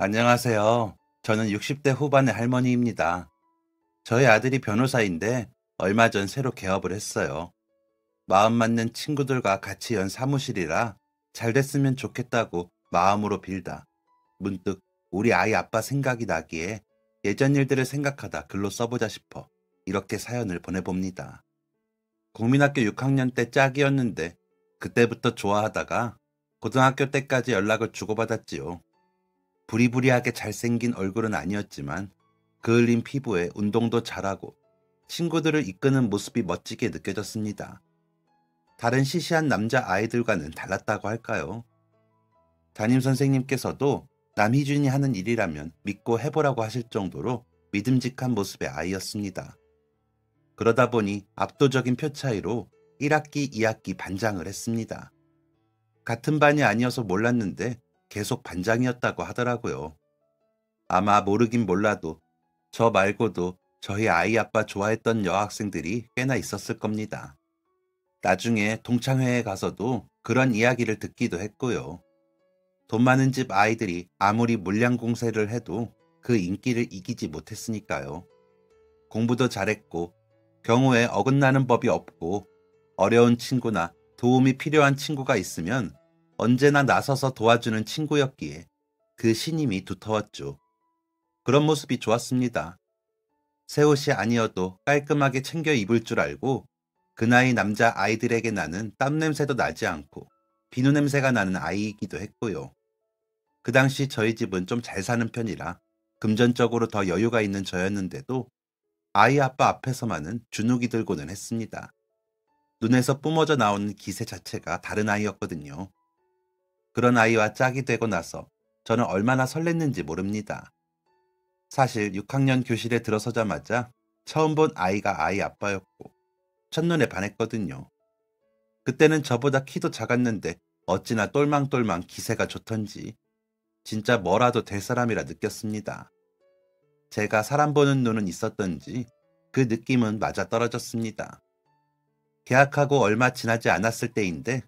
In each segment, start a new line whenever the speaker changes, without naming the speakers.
안녕하세요. 저는 60대 후반의 할머니입니다. 저희 아들이 변호사인데 얼마 전 새로 개업을 했어요. 마음 맞는 친구들과 같이 연 사무실이라 잘 됐으면 좋겠다고 마음으로 빌다. 문득 우리 아이 아빠 생각이 나기에 예전 일들을 생각하다 글로 써보자 싶어 이렇게 사연을 보내봅니다. 국민학교 6학년 때 짝이었는데 그때부터 좋아하다가 고등학교 때까지 연락을 주고받았지요. 부리부리하게 잘생긴 얼굴은 아니었지만 그을린 피부에 운동도 잘하고 친구들을 이끄는 모습이 멋지게 느껴졌습니다. 다른 시시한 남자 아이들과는 달랐다고 할까요? 담임 선생님께서도 남희준이 하는 일이라면 믿고 해보라고 하실 정도로 믿음직한 모습의 아이였습니다. 그러다 보니 압도적인 표 차이로 1학기, 2학기 반장을 했습니다. 같은 반이 아니어서 몰랐는데 계속 반장이었다고 하더라고요. 아마 모르긴 몰라도 저 말고도 저희 아이 아빠 좋아했던 여학생들이 꽤나 있었을 겁니다. 나중에 동창회에 가서도 그런 이야기를 듣기도 했고요. 돈 많은 집 아이들이 아무리 물량 공세를 해도 그 인기를 이기지 못했으니까요. 공부도 잘했고 경우에 어긋나는 법이 없고 어려운 친구나 도움이 필요한 친구가 있으면 언제나 나서서 도와주는 친구였기에 그 신임이 두터웠죠. 그런 모습이 좋았습니다. 새 옷이 아니어도 깔끔하게 챙겨 입을 줄 알고 그 나이 남자 아이들에게 나는 땀 냄새도 나지 않고 비누 냄새가 나는 아이이기도 했고요. 그 당시 저희 집은 좀 잘 사는 편이라 금전적으로 더 여유가 있는 저였는데도 아이 아빠 앞에서만은 주눅이 들고는 했습니다. 눈에서 뿜어져 나오는 기세 자체가 다른 아이였거든요. 그런 아이와 짝이 되고 나서 저는 얼마나 설렜는지 모릅니다. 사실 6학년 교실에 들어서자마자 처음 본 아이가 아이 아빠였고 첫눈에 반했거든요. 그때는 저보다 키도 작았는데 어찌나 똘망똘망 기세가 좋던지 진짜 뭐라도 될 사람이라 느꼈습니다. 제가 사람 보는 눈은 있었던지 그 느낌은 맞아떨어졌습니다. 개학하고 얼마 지나지 않았을 때인데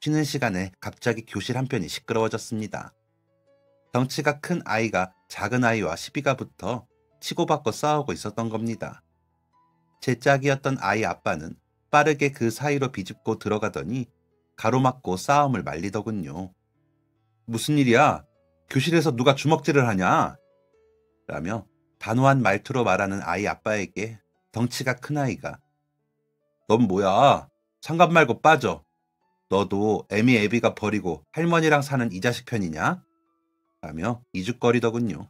쉬는 시간에 갑자기 교실 한편이 시끄러워졌습니다. 덩치가 큰 아이가 작은 아이와 시비가 붙어 치고받고 싸우고 있었던 겁니다. 제 짝이었던 아이 아빠는 빠르게 그 사이로 비집고 들어가더니 가로막고 싸움을 말리더군요. 무슨 일이야? 교실에서 누가 주먹질을 하냐? 라며 단호한 말투로 말하는 아이 아빠에게 덩치가 큰 아이가 넌 뭐야? 상관 말고 빠져. 너도 애미 애비가 버리고 할머니랑 사는 이 자식 편이냐? 라며 이죽거리더군요.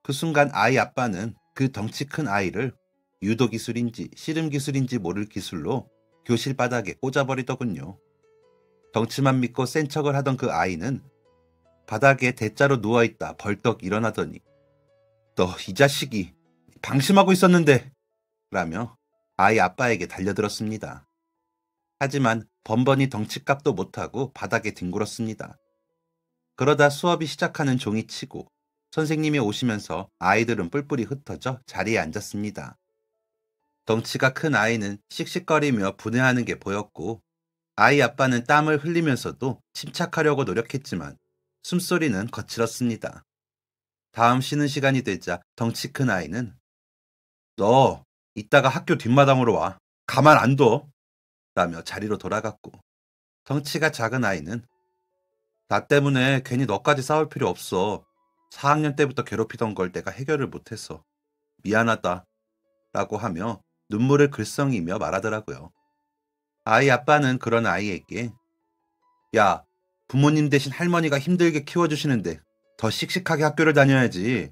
그 순간 아이 아빠는 그 덩치 큰 아이를 유도 기술인지 씨름 기술인지 모를 기술로 교실 바닥에 꽂아버리더군요. 덩치만 믿고 센 척을 하던 그 아이는 바닥에 대자로 누워있다 벌떡 일어나더니 너 이 자식이 방심하고 있었는데 라며 아이 아빠에게 달려들었습니다. 하지만 번번이 덩치값도 못하고 바닥에 뒹굴었습니다. 그러다 수업이 시작하는 종이 치고 선생님이 오시면서 아이들은 뿔뿔이 흩어져 자리에 앉았습니다. 덩치가 큰 아이는 씩씩거리며 분해하는 게 보였고 아이 아빠는 땀을 흘리면서도 침착하려고 노력했지만 숨소리는 거칠었습니다. 다음 쉬는 시간이 되자 덩치 큰 아이는 너 이따가 학교 뒷마당으로 와. 가만 안 둬. 라며 자리로 돌아갔고 덩치가 작은 아이는 나 때문에 괜히 너까지 싸울 필요 없어. 4학년 때부터 괴롭히던 걸 내가 해결을 못해서 미안하다 라고 하며 눈물을 글썽이며 말하더라고요. 아이 아빠는 그런 아이에게 야, 부모님 대신 할머니가 힘들게 키워주시는데 더 씩씩하게 학교를 다녀야지.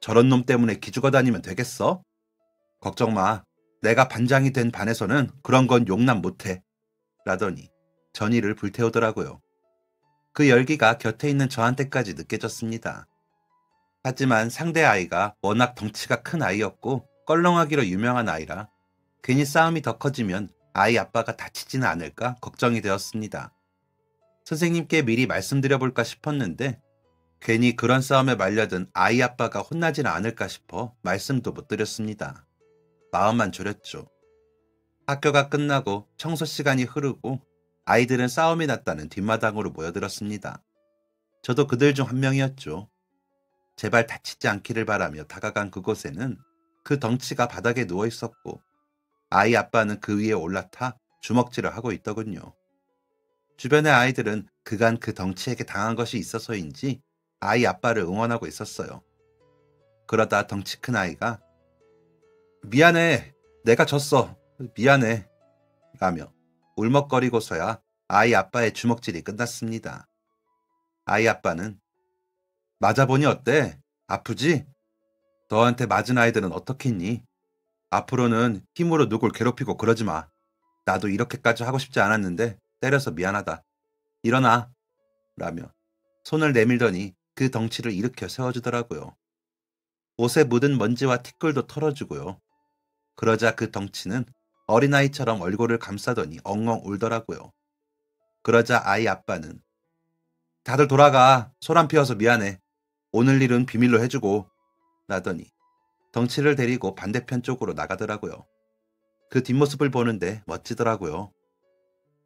저런 놈 때문에 기죽어 다니면 되겠어? 걱정 마. 내가 반장이 된 반에서는 그런 건 용납 못해. 라더니 전의를 불태우더라고요. 그 열기가 곁에 있는 저한테까지 느껴졌습니다. 하지만 상대 아이가 워낙 덩치가 큰 아이였고 껄렁하기로 유명한 아이라 괜히 싸움이 더 커지면 아이 아빠가 다치지는 않을까 걱정이 되었습니다. 선생님께 미리 말씀드려볼까 싶었는데 괜히 그런 싸움에 말려든 아이 아빠가 혼나지는 않을까 싶어 말씀도 못 드렸습니다. 마음만 졸였죠. 학교가 끝나고 청소 시간이 흐르고 아이들은 싸움이 났다는 뒷마당으로 모여들었습니다. 저도 그들 중 한 명이었죠. 제발 다치지 않기를 바라며 다가간 그곳에는 그 덩치가 바닥에 누워 있었고 아이 아빠는 그 위에 올라타 주먹질을 하고 있더군요. 주변의 아이들은 그간 그 덩치에게 당한 것이 있어서인지 아이 아빠를 응원하고 있었어요. 그러다 덩치 큰 아이가 미안해, 내가 졌어, 미안해 라며 울먹거리고서야 아이 아빠의 주먹질이 끝났습니다. 아이 아빠는 맞아보니 어때? 아프지? 너한테 맞은 아이들은 어떻겠니? 앞으로는 힘으로 누굴 괴롭히고 그러지 마. 나도 이렇게까지 하고 싶지 않았는데 때려서 미안하다. 일어나 라며 손을 내밀더니 그 덩치를 일으켜 세워주더라고요. 옷에 묻은 먼지와 티끌도 털어주고요. 그러자 그 덩치는 어린아이처럼 얼굴을 감싸더니 엉엉 울더라고요. 그러자 아이 아빠는 다들 돌아가. 소란 피워서 미안해. 오늘 일은 비밀로 해주고 라더니 덩치를 데리고 반대편 쪽으로 나가더라고요. 그 뒷모습을 보는데 멋지더라고요.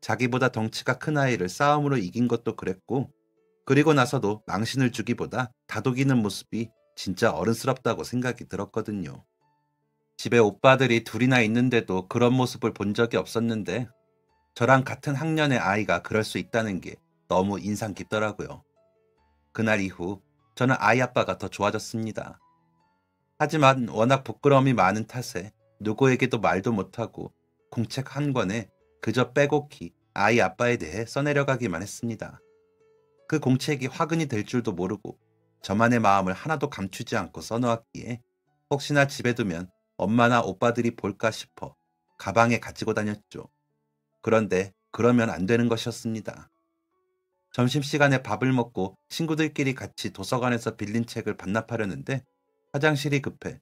자기보다 덩치가 큰 아이를 싸움으로 이긴 것도 그랬고 그리고 나서도 망신을 주기보다 다독이는 모습이 진짜 어른스럽다고 생각이 들었거든요. 집에 오빠들이 둘이나 있는데도 그런 모습을 본 적이 없었는데 저랑 같은 학년의 아이가 그럴 수 있다는 게 너무 인상 깊더라고요. 그날 이후 저는 아이 아빠가 더 좋아졌습니다. 하지만 워낙 부끄러움이 많은 탓에 누구에게도 말도 못하고 공책 한 권에 그저 빼곡히 아이 아빠에 대해 써내려가기만 했습니다. 그 공책이 화근이 될 줄도 모르고 저만의 마음을 하나도 감추지 않고 써놓았기에 혹시나 집에 두면 엄마나 오빠들이 볼까 싶어 가방에 가지고 다녔죠. 그런데 그러면 안 되는 것이었습니다. 점심시간에 밥을 먹고 친구들끼리 같이 도서관에서 빌린 책을 반납하려는데 화장실이 급해.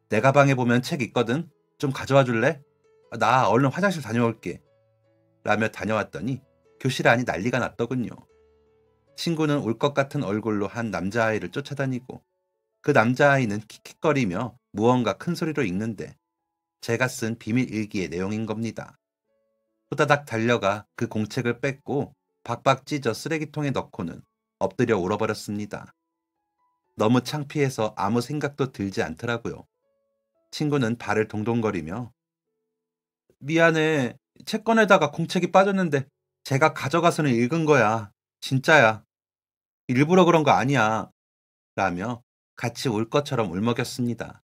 내 가방에 보면 책 있거든? 좀 가져와 줄래? 나 얼른 화장실 다녀올게. 라며 다녀왔더니 교실 안이 난리가 났더군요. 친구는 울 것 같은 얼굴로 한 남자아이를 쫓아다니고 그 남자아이는 킥킥거리며 무언가 큰 소리로 읽는데 제가 쓴 비밀 일기의 내용인 겁니다. 후다닥 달려가 그 공책을 뺏고 박박 찢어 쓰레기통에 넣고는 엎드려 울어버렸습니다. 너무 창피해서 아무 생각도 들지 않더라고요. 친구는 발을 동동거리며 미안해. 책권에다가 공책이 빠졌는데 제가 가져가서는 읽은 거야. 진짜야. 일부러 그런 거 아니야. 라며 같이 울 것처럼 울먹였습니다.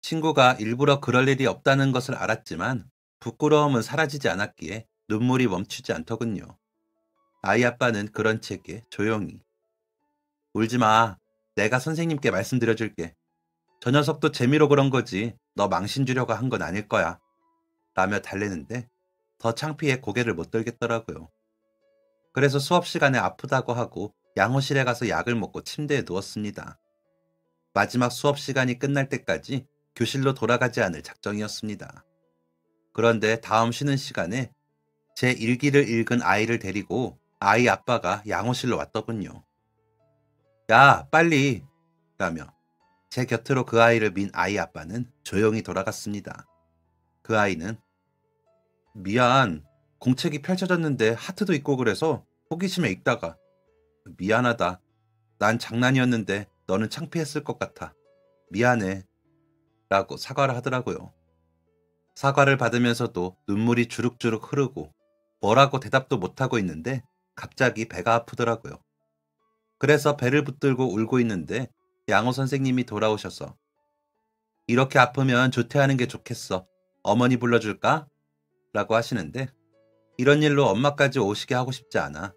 친구가 일부러 그럴 일이 없다는 것을 알았지만 부끄러움은 사라지지 않았기에 눈물이 멈추지 않더군요. 아이 아빠는 그런 채게 조용히 울지 마. 내가 선생님께 말씀드려줄게. 저 녀석도 재미로 그런 거지. 너 망신 주려고 한 건 아닐 거야. 라며 달래는데 더 창피해 고개를 못 들겠더라고요. 그래서 수업 시간에 아프다고 하고 양호실에 가서 약을 먹고 침대에 누웠습니다. 마지막 수업 시간이 끝날 때까지 교실로 돌아가지 않을 작정이었습니다. 그런데 다음 쉬는 시간에 제 일기를 읽은 아이를 데리고 아이 아빠가 양호실로 왔더군요. 야, 빨리! 라며 제 곁으로 그 아이를 민 아이 아빠는 조용히 돌아갔습니다. 그 아이는 미안, 공책이 펼쳐졌는데 하트도 있고 그래서 호기심에 읽다가 미안하다. 난 장난이었는데 너는 창피했을 것 같아. 미안해. 라고 사과를 하더라고요. 사과를 받으면서도 눈물이 주룩주룩 흐르고 뭐라고 대답도 못하고 있는데 갑자기 배가 아프더라고요. 그래서 배를 붙들고 울고 있는데 양호 선생님이 돌아오셔서 이렇게 아프면 조퇴하는 게 좋겠어. 어머니 불러줄까? 라고 하시는데 이런 일로 엄마까지 오시게 하고 싶지 않아.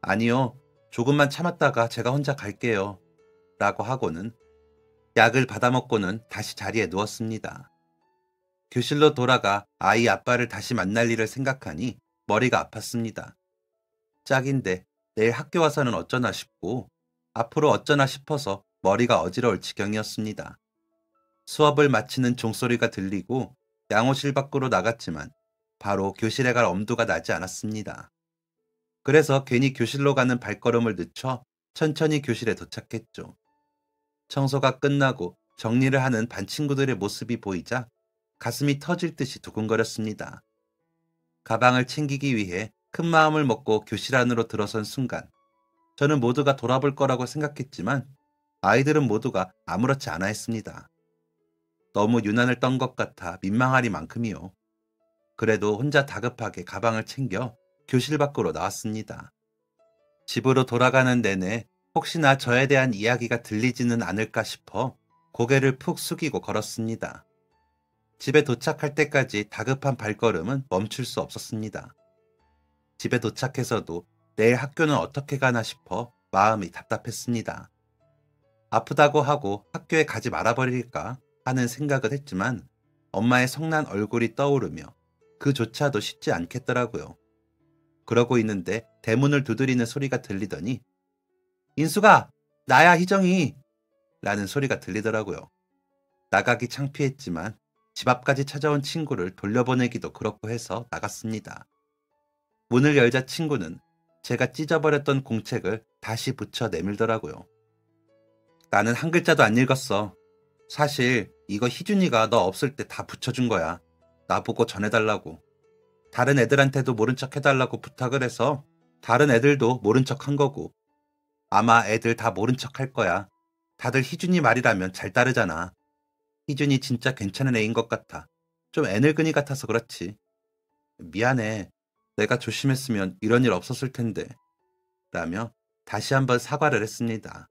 아니요. 조금만 참았다가 제가 혼자 갈게요. 라고 하고는 약을 받아먹고는 다시 자리에 누웠습니다. 교실로 돌아가 아이 아빠를 다시 만날 일을 생각하니 머리가 아팠습니다. 짝인데 내일 학교 와서는 어쩌나 싶고 앞으로 어쩌나 싶어서 머리가 어지러울 지경이었습니다. 수업을 마치는 종소리가 들리고 양호실 밖으로 나갔지만 바로 교실에 갈 엄두가 나지 않았습니다. 그래서 괜히 교실로 가는 발걸음을 늦춰 천천히 교실에 도착했죠. 청소가 끝나고 정리를 하는 반 친구들의 모습이 보이자 가슴이 터질 듯이 두근거렸습니다. 가방을 챙기기 위해 큰 마음을 먹고 교실 안으로 들어선 순간 저는 모두가 돌아볼 거라고 생각했지만 아이들은 모두가 아무렇지 않아 했습니다. 너무 유난을 떤 것 같아 민망하리만큼이요. 그래도 혼자 다급하게 가방을 챙겨 교실 밖으로 나왔습니다. 집으로 돌아가는 내내 혹시나 저에 대한 이야기가 들리지는 않을까 싶어 고개를 푹 숙이고 걸었습니다. 집에 도착할 때까지 다급한 발걸음은 멈출 수 없었습니다. 집에 도착해서도 내일 학교는 어떻게 가나 싶어 마음이 답답했습니다. 아프다고 하고 학교에 가지 말아버릴까 하는 생각을 했지만 엄마의 성난 얼굴이 떠오르며 그조차도 쉽지 않겠더라고요. 그러고 있는데 대문을 두드리는 소리가 들리더니 인수가, 나야 희정이 라는 소리가 들리더라고요. 나가기 창피했지만 집 앞까지 찾아온 친구를 돌려보내기도 그렇고 해서 나갔습니다. 문을 열자 친구는 제가 찢어버렸던 공책을 다시 붙여 내밀더라고요. 나는 한 글자도 안 읽었어. 사실 이거 희준이가 너 없을 때 다 붙여준 거야. 나보고 전해달라고. 다른 애들한테도 모른 척 해달라고 부탁을 해서 다른 애들도 모른 척 한 거고. 아마 애들 다 모른 척 할 거야. 다들 희준이 말이라면 잘 따르잖아. 희준이 진짜 괜찮은 애인 것 같아. 좀 애늙은이 같아서 그렇지. 미안해. 내가 조심했으면 이런 일 없었을 텐데. 라며 다시 한번 사과를 했습니다.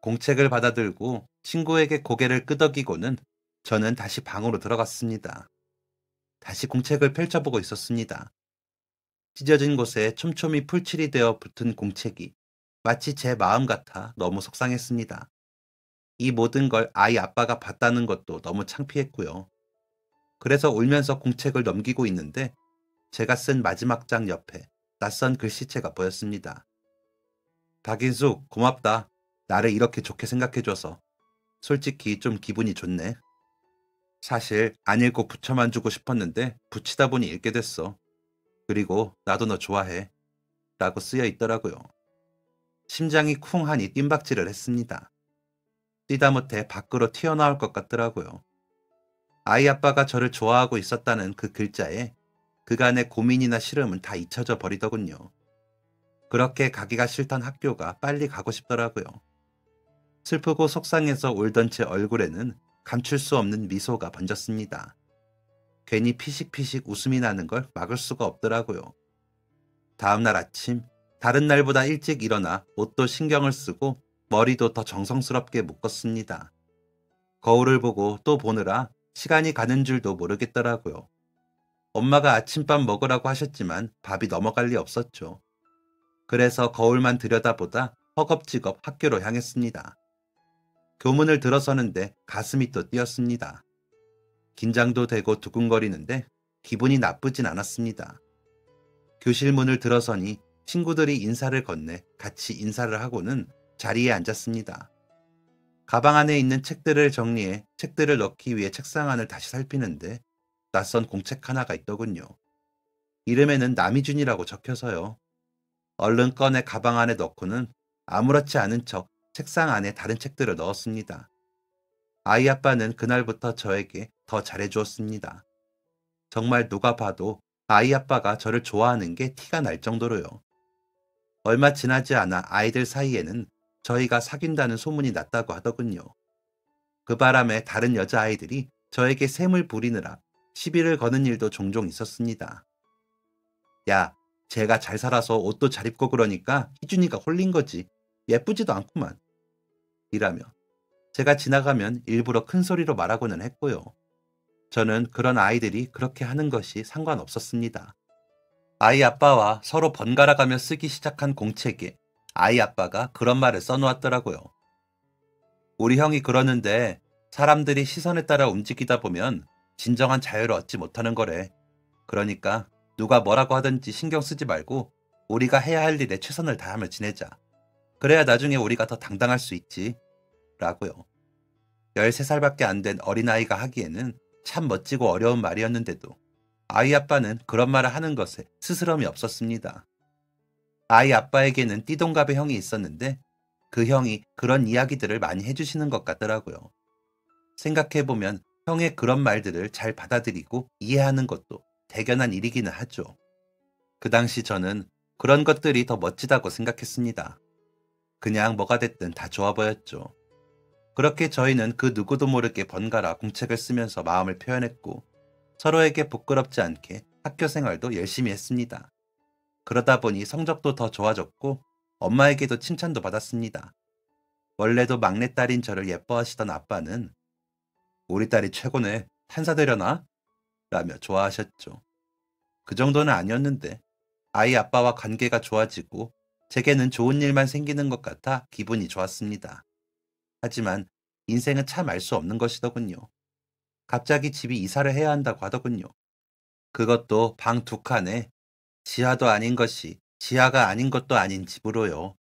공책을 받아들고 친구에게 고개를 끄덕이고는 저는 다시 방으로 들어갔습니다. 다시 공책을 펼쳐보고 있었습니다. 찢어진 곳에 촘촘히 풀칠이 되어 붙은 공책이 마치 제 마음 같아 너무 속상했습니다. 이 모든 걸 아이 아빠가 봤다는 것도 너무 창피했고요. 그래서 울면서 공책을 넘기고 있는데 제가 쓴 마지막 장 옆에 낯선 글씨체가 보였습니다. 박인숙, 고맙다. 나를 이렇게 좋게 생각해줘서. 솔직히 좀 기분이 좋네. 사실 안 읽고 붙여만 주고 싶었는데 붙이다 보니 읽게 됐어. 그리고 나도 너 좋아해. 라고 쓰여 있더라고요. 심장이 쿵 하니 뜀박질을 했습니다. 뛰다 못해 밖으로 튀어나올 것 같더라고요. 아이 아빠가 저를 좋아하고 있었다는 그 글자에 그간의 고민이나 싫음은 다 잊혀져 버리더군요. 그렇게 가기가 싫던 학교가 빨리 가고 싶더라고요. 슬프고 속상해서 울던 제 얼굴에는 감출 수 없는 미소가 번졌습니다. 괜히 피식피식 웃음이 나는 걸 막을 수가 없더라고요. 다음날 아침, 다른 날보다 일찍 일어나 옷도 신경을 쓰고 머리도 더 정성스럽게 묶었습니다. 거울을 보고 또 보느라 시간이 가는 줄도 모르겠더라고요. 엄마가 아침밥 먹으라고 하셨지만 밥이 넘어갈 리 없었죠. 그래서 거울만 들여다보다 허겁지겁 학교로 향했습니다. 교문을 들어서는데 가슴이 또 뛰었습니다. 긴장도 되고 두근거리는데 기분이 나쁘진 않았습니다. 교실 문을 들어서니 친구들이 인사를 건네 같이 인사를 하고는 자리에 앉았습니다. 가방 안에 있는 책들을 정리해 책들을 넣기 위해 책상 안을 다시 살피는데 낯선 공책 하나가 있더군요. 이름에는 남희준이라고 적혀서요. 얼른 꺼내 가방 안에 넣고는 아무렇지 않은 척 책상 안에 다른 책들을 넣었습니다. 아이 아빠는 그날부터 저에게 더 잘해주었습니다. 정말 누가 봐도 아이 아빠가 저를 좋아하는 게 티가 날 정도로요. 얼마 지나지 않아 아이들 사이에는 저희가 사귄다는 소문이 났다고 하더군요. 그 바람에 다른 여자아이들이 저에게 샘을 부리느라 시비를 거는 일도 종종 있었습니다. 야, 쟤가 잘 살아서 옷도 잘 입고 그러니까 희준이가 홀린 거지. 예쁘지도 않구만. 이라며 제가 지나가면 일부러 큰 소리로 말하고는 했고요. 저는 그런 아이들이 그렇게 하는 것이 상관없었습니다. 아이 아빠와 서로 번갈아가며 쓰기 시작한 공책에 아이 아빠가 그런 말을 써놓았더라고요. 우리 형이 그러는데 사람들이 시선에 따라 움직이다 보면 진정한 자유를 얻지 못하는 거래. 그러니까 누가 뭐라고 하든지 신경 쓰지 말고 우리가 해야 할 일에 최선을 다하며 지내자. 그래야 나중에 우리가 더 당당할 수 있지. 라고요. 13살밖에 안 된 어린아이가 하기에는 참 멋지고 어려운 말이었는데도 아이 아빠는 그런 말을 하는 것에 스스럼이 없었습니다. 아이 아빠에게는 띠동갑의 형이 있었는데 그 형이 그런 이야기들을 많이 해주시는 것 같더라고요. 생각해보면 형의 그런 말들을 잘 받아들이고 이해하는 것도 대견한 일이기는 하죠. 그 당시 저는 그런 것들이 더 멋지다고 생각했습니다. 그냥 뭐가 됐든 다 좋아 보였죠. 그렇게 저희는 그 누구도 모르게 번갈아 공책을 쓰면서 마음을 표현했고 서로에게 부끄럽지 않게 학교 생활도 열심히 했습니다. 그러다 보니 성적도 더 좋아졌고 엄마에게도 칭찬도 받았습니다. 원래도 막내딸인 저를 예뻐하시던 아빠는 우리 딸이 최고네. 판사되려나? 라며 좋아하셨죠. 그 정도는 아니었는데 아이 아빠와 관계가 좋아지고 제게는 좋은 일만 생기는 것 같아 기분이 좋았습니다. 하지만 인생은 참 알 수 없는 것이더군요. 갑자기 집이 이사를 해야 한다고 하더군요. 그것도 방 두 칸에 지하도 아닌 것이 지하가 아닌 것도 아닌 집으로요.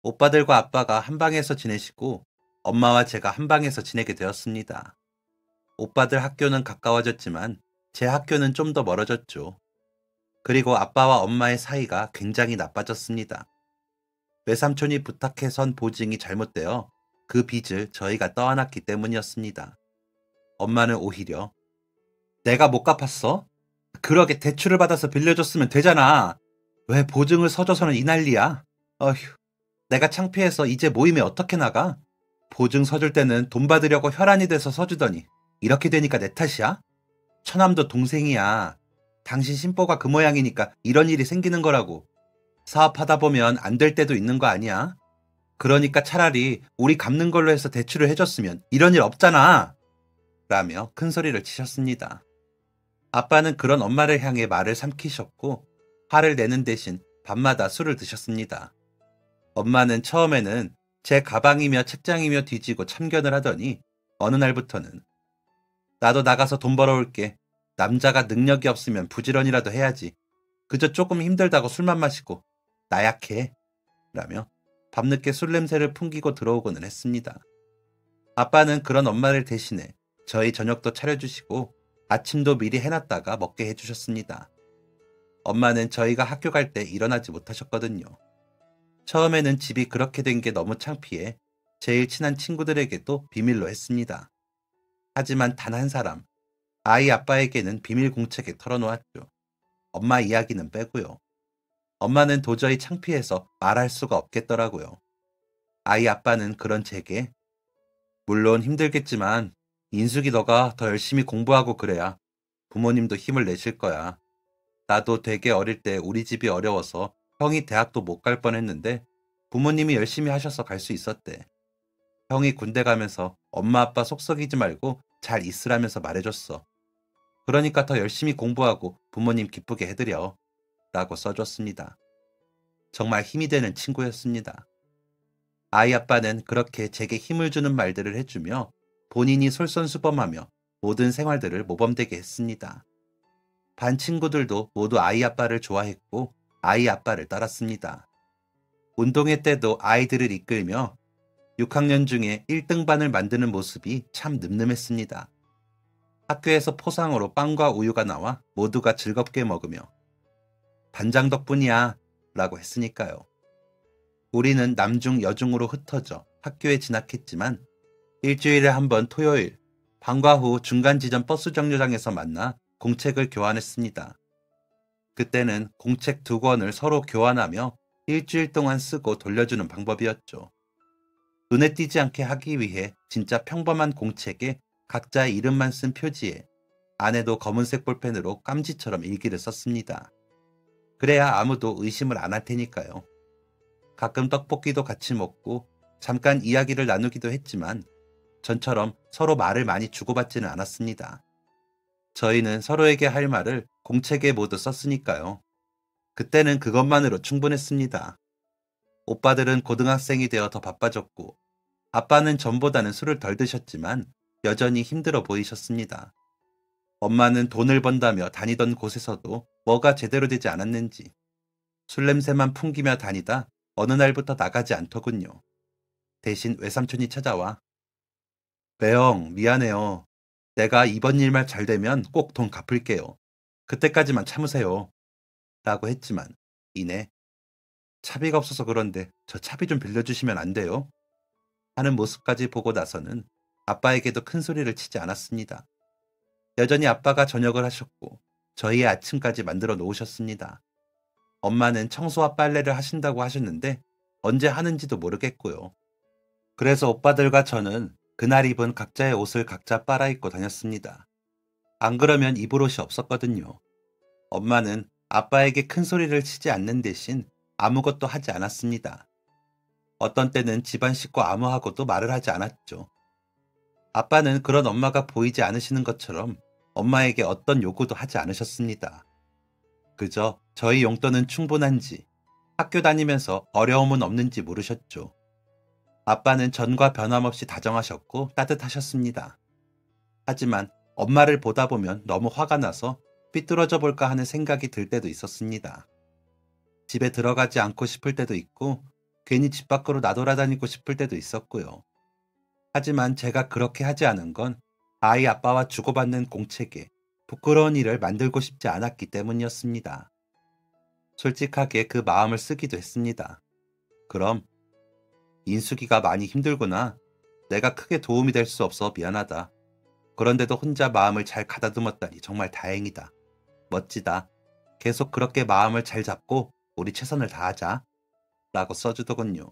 오빠들과 아빠가 한 방에서 지내시고 엄마와 제가 한 방에서 지내게 되었습니다. 오빠들 학교는 가까워졌지만 제 학교는 좀 더 멀어졌죠. 그리고 아빠와 엄마의 사이가 굉장히 나빠졌습니다. 외삼촌이 부탁해선 보증이 잘못되어 그 빚을 저희가 떠안았기 때문이었습니다. 엄마는 오히려 내가 못 갚았어? 그러게 대출을 받아서 빌려줬으면 되잖아. 왜 보증을 서줘서는 이 난리야? 어휴, 내가 창피해서 이제 모임에 어떻게 나가? 보증 서줄 때는 돈 받으려고 혈안이 돼서 서주더니 이렇게 되니까 내 탓이야? 처남도 동생이야. 당신 신보가 그 모양이니까 이런 일이 생기는 거라고. 사업하다 보면 안 될 때도 있는 거 아니야? 그러니까 차라리 우리 갚는 걸로 해서 대출을 해줬으면 이런 일 없잖아. 라며 큰 소리를 치셨습니다. 아빠는 그런 엄마를 향해 말을 삼키셨고 화를 내는 대신 밤마다 술을 드셨습니다. 엄마는 처음에는 제 가방이며 책장이며 뒤지고 참견을 하더니 어느 날부터는 나도 나가서 돈 벌어올게. 남자가 능력이 없으면 부지런이라도 해야지. 그저 조금 힘들다고 술만 마시고 나 약해. 라며 밤늦게 술 냄새를 풍기고 들어오고는 했습니다. 아빠는 그런 엄마를 대신해 저희 저녁도 차려주시고 아침도 미리 해놨다가 먹게 해주셨습니다. 엄마는 저희가 학교 갈 때 일어나지 못하셨거든요. 처음에는 집이 그렇게 된 게 너무 창피해 제일 친한 친구들에게도 비밀로 했습니다. 하지만 단 한 사람, 아이 아빠에게는 비밀 공책에 털어놓았죠. 엄마 이야기는 빼고요. 엄마는 도저히 창피해서 말할 수가 없겠더라고요. 아이 아빠는 그런 제게 물론 힘들겠지만 인숙이 너가 더 열심히 공부하고 그래야 부모님도 힘을 내실 거야. 나도 되게 어릴 때 우리 집이 어려워서 형이 대학도 못 갈 뻔했는데 부모님이 열심히 하셔서 갈 수 있었대. 형이 군대 가면서 엄마 아빠 속썩이지 말고 잘 있으라면서 말해줬어. 그러니까 더 열심히 공부하고 부모님 기쁘게 해드려. 라고 써줬습니다. 정말 힘이 되는 친구였습니다. 아이 아빠는 그렇게 제게 힘을 주는 말들을 해주며 본인이 솔선수범하며 모든 생활들을 모범되게 했습니다. 반 친구들도 모두 아이 아빠를 좋아했고 아이 아빠를 따랐습니다. 운동회 때도 아이들을 이끌며 6학년 중에 1등반을 만드는 모습이 참 늠름했습니다. 학교에서 포상으로 빵과 우유가 나와 모두가 즐겁게 먹으며 반장 덕분이야 라고 했으니까요. 우리는 남중 여중으로 흩어져 학교에 진학했지만 일주일에 한 번 토요일 방과 후 중간 지점 버스 정류장에서 만나 공책을 교환했습니다. 그때는 공책 2권을 서로 교환하며 일주일 동안 쓰고 돌려주는 방법이었죠. 눈에 띄지 않게 하기 위해 진짜 평범한 공책에 각자의 이름만 쓴 표지에 안에도 검은색 볼펜으로 깜지처럼 일기를 썼습니다. 그래야 아무도 의심을 안 할 테니까요. 가끔 떡볶이도 같이 먹고 잠깐 이야기를 나누기도 했지만 전처럼 서로 말을 많이 주고받지는 않았습니다. 저희는 서로에게 할 말을 공책에 모두 썼으니까요. 그때는 그것만으로 충분했습니다. 오빠들은 고등학생이 되어 더 바빠졌고 아빠는 전보다는 술을 덜 드셨지만 여전히 힘들어 보이셨습니다. 엄마는 돈을 번다며 다니던 곳에서도 뭐가 제대로 되지 않았는지 술 냄새만 풍기며 다니다 어느 날부터 나가지 않더군요. 대신 외삼촌이 찾아와 매형 미안해요. 내가 이번 일만 잘 되면 꼭 돈 갚을게요. 그때까지만 참으세요. 라고 했지만 이내 차비가 없어서 그런데 저 차비 좀 빌려주시면 안 돼요? 하는 모습까지 보고 나서는 아빠에게도 큰 소리를 치지 않았습니다. 여전히 아빠가 저녁을 하셨고 저희의 아침까지 만들어 놓으셨습니다. 엄마는 청소와 빨래를 하신다고 하셨는데 언제 하는지도 모르겠고요. 그래서 오빠들과 저는 그날 입은 각자의 옷을 각자 빨아입고 다녔습니다. 안 그러면 입을 옷이 없었거든요. 엄마는 아빠에게 큰 소리를 치지 않는 대신 아무것도 하지 않았습니다. 어떤 때는 집안 식구 아무하고도 말을 하지 않았죠. 아빠는 그런 엄마가 보이지 않으시는 것처럼 엄마에게 어떤 요구도 하지 않으셨습니다. 그저 저희 용돈은 충분한지, 학교 다니면서 어려움은 없는지 물으셨죠. 아빠는 전과 변함없이 다정하셨고 따뜻하셨습니다. 하지만 엄마를 보다 보면 너무 화가 나서 삐뚤어져 볼까 하는 생각이 들 때도 있었습니다. 집에 들어가지 않고 싶을 때도 있고 괜히 집 밖으로 나돌아다니고 싶을 때도 있었고요. 하지만 제가 그렇게 하지 않은 건 아이 아빠와 주고받는 공책에 부끄러운 일을 만들고 싶지 않았기 때문이었습니다. 솔직하게 그 마음을 쓰기도 했습니다. 그럼 인숙이가 많이 힘들구나. 내가 크게 도움이 될 수 없어 미안하다. 그런데도 혼자 마음을 잘 가다듬었다니 정말 다행이다. 멋지다. 계속 그렇게 마음을 잘 잡고 우리 최선을 다하자. 라고 써주더군요.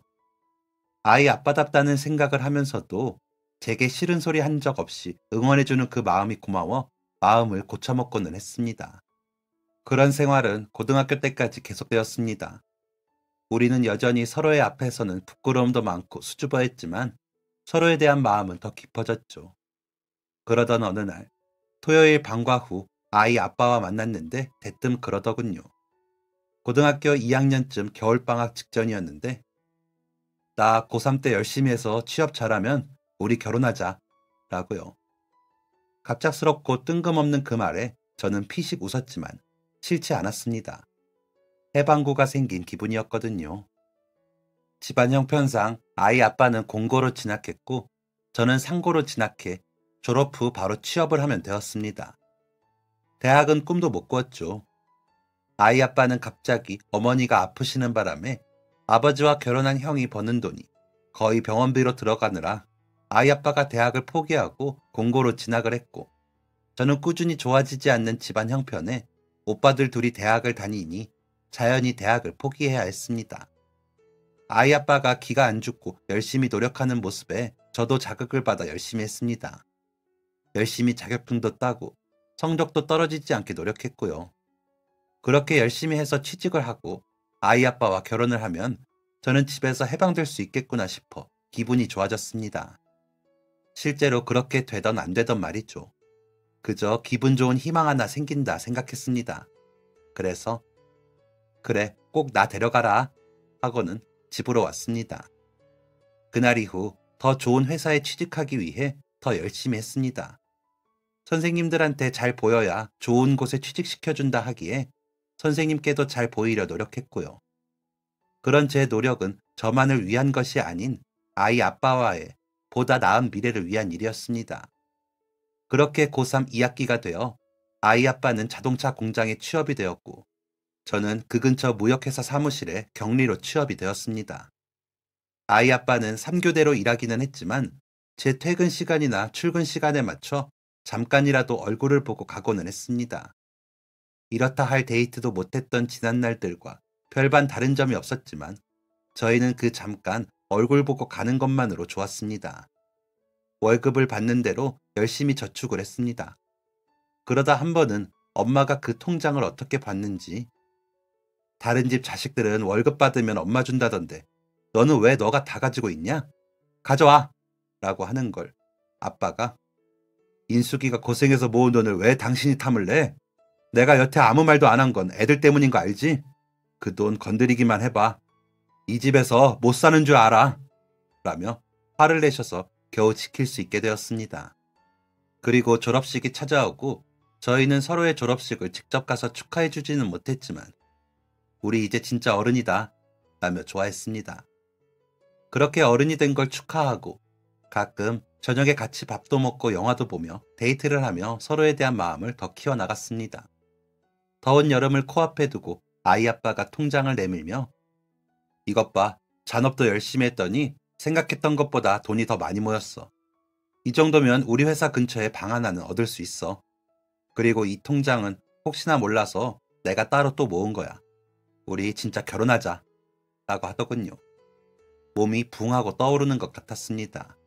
아이 아빠답다는 생각을 하면서도 제게 싫은 소리 한 적 없이 응원해주는 그 마음이 고마워 마음을 고쳐먹고는 했습니다. 그런 생활은 고등학교 때까지 계속되었습니다. 우리는 여전히 서로의 앞에서는 부끄러움도 많고 수줍어했지만 서로에 대한 마음은 더 깊어졌죠. 그러던 어느 날 토요일 방과 후 아이 아빠와 만났는데 대뜸 그러더군요. 고등학교 2학년쯤 겨울방학 직전이었는데 나 고3 때 열심히 해서 취업 잘하면 우리 결혼하자 라고요. 갑작스럽고 뜬금없는 그 말에 저는 피식 웃었지만 싫지 않았습니다. 해방구가 생긴 기분이었거든요. 집안 형편상 아이 아빠는 공고로 진학했고 저는 상고로 진학해 졸업 후 바로 취업을 하면 되었습니다. 대학은 꿈도 못 꾸었죠. 아이 아빠는 갑자기 어머니가 아프시는 바람에 아버지와 결혼한 형이 버는 돈이 거의 병원비로 들어가느라 아이 아빠가 대학을 포기하고 공고로 진학을 했고 저는 꾸준히 좋아지지 않는 집안 형편에 오빠들 둘이 대학을 다니니 자연히 대학을 포기해야 했습니다. 아이 아빠가 기가 안 죽고 열심히 노력하는 모습에 저도 자극을 받아 열심히 했습니다. 열심히 자격증도 따고 성적도 떨어지지 않게 노력했고요. 그렇게 열심히 해서 취직을 하고 아이 아빠와 결혼을 하면 저는 집에서 해방될 수 있겠구나 싶어 기분이 좋아졌습니다. 실제로 그렇게 되던 안 되던 말이죠. 그저 기분 좋은 희망 하나 생긴다 생각했습니다. 그래서 그래 꼭 나 데려가라 하고는 집으로 왔습니다. 그날 이후 더 좋은 회사에 취직하기 위해 더 열심히 했습니다. 선생님들한테 잘 보여야 좋은 곳에 취직시켜준다 하기에 선생님께도 잘 보이려 노력했고요. 그런 제 노력은 저만을 위한 것이 아닌 아이 아빠와의 보다 나은 미래를 위한 일이었습니다. 그렇게 고3 2학기가 되어 아이 아빠는 자동차 공장에 취업이 되었고 저는 그 근처 무역회사 사무실에 격리로 취업이 되었습니다. 아이 아빠는 3교대로 일하기는 했지만 제 퇴근 시간이나 출근 시간에 맞춰 잠깐이라도 얼굴을 보고 가고는 했습니다. 이렇다 할 데이트도 못했던 지난 날들과 별반 다른 점이 없었지만 저희는 그 잠깐 얼굴 보고 가는 것만으로 좋았습니다. 월급을 받는 대로 열심히 저축을 했습니다. 그러다 한 번은 엄마가 그 통장을 어떻게 받는지 다른 집 자식들은 월급 받으면 엄마 준다던데 너는 왜 너가 다 가지고 있냐? 가져와! 라고 하는 걸 아빠가 인숙이가 고생해서 모은 돈을 왜 당신이 탐을 내? 내가 여태 아무 말도 안 한 건 애들 때문인 거 알지? 그 돈 건드리기만 해봐. 이 집에서 못 사는 줄 알아. 라며 화를 내셔서 겨우 지킬 수 있게 되었습니다. 그리고 졸업식이 찾아오고 저희는 서로의 졸업식을 직접 가서 축하해주지는 못했지만 우리 이제 진짜 어른이다 라며 좋아했습니다. 그렇게 어른이 된 걸 축하하고 가끔 저녁에 같이 밥도 먹고 영화도 보며 데이트를 하며 서로에 대한 마음을 더 키워나갔습니다. 더운 여름을 코앞에 두고 아이 아빠가 통장을 내밀며 이것 봐, 잔업도 열심히 했더니 생각했던 것보다 돈이 더 많이 모였어. 이 정도면 우리 회사 근처에 방 하나는 얻을 수 있어. 그리고 이 통장은 혹시나 몰라서 내가 따로 또 모은 거야. 우리 진짜 결혼하자. 라고 하더군요. 몸이 붕하고 떠오르는 것 같았습니다.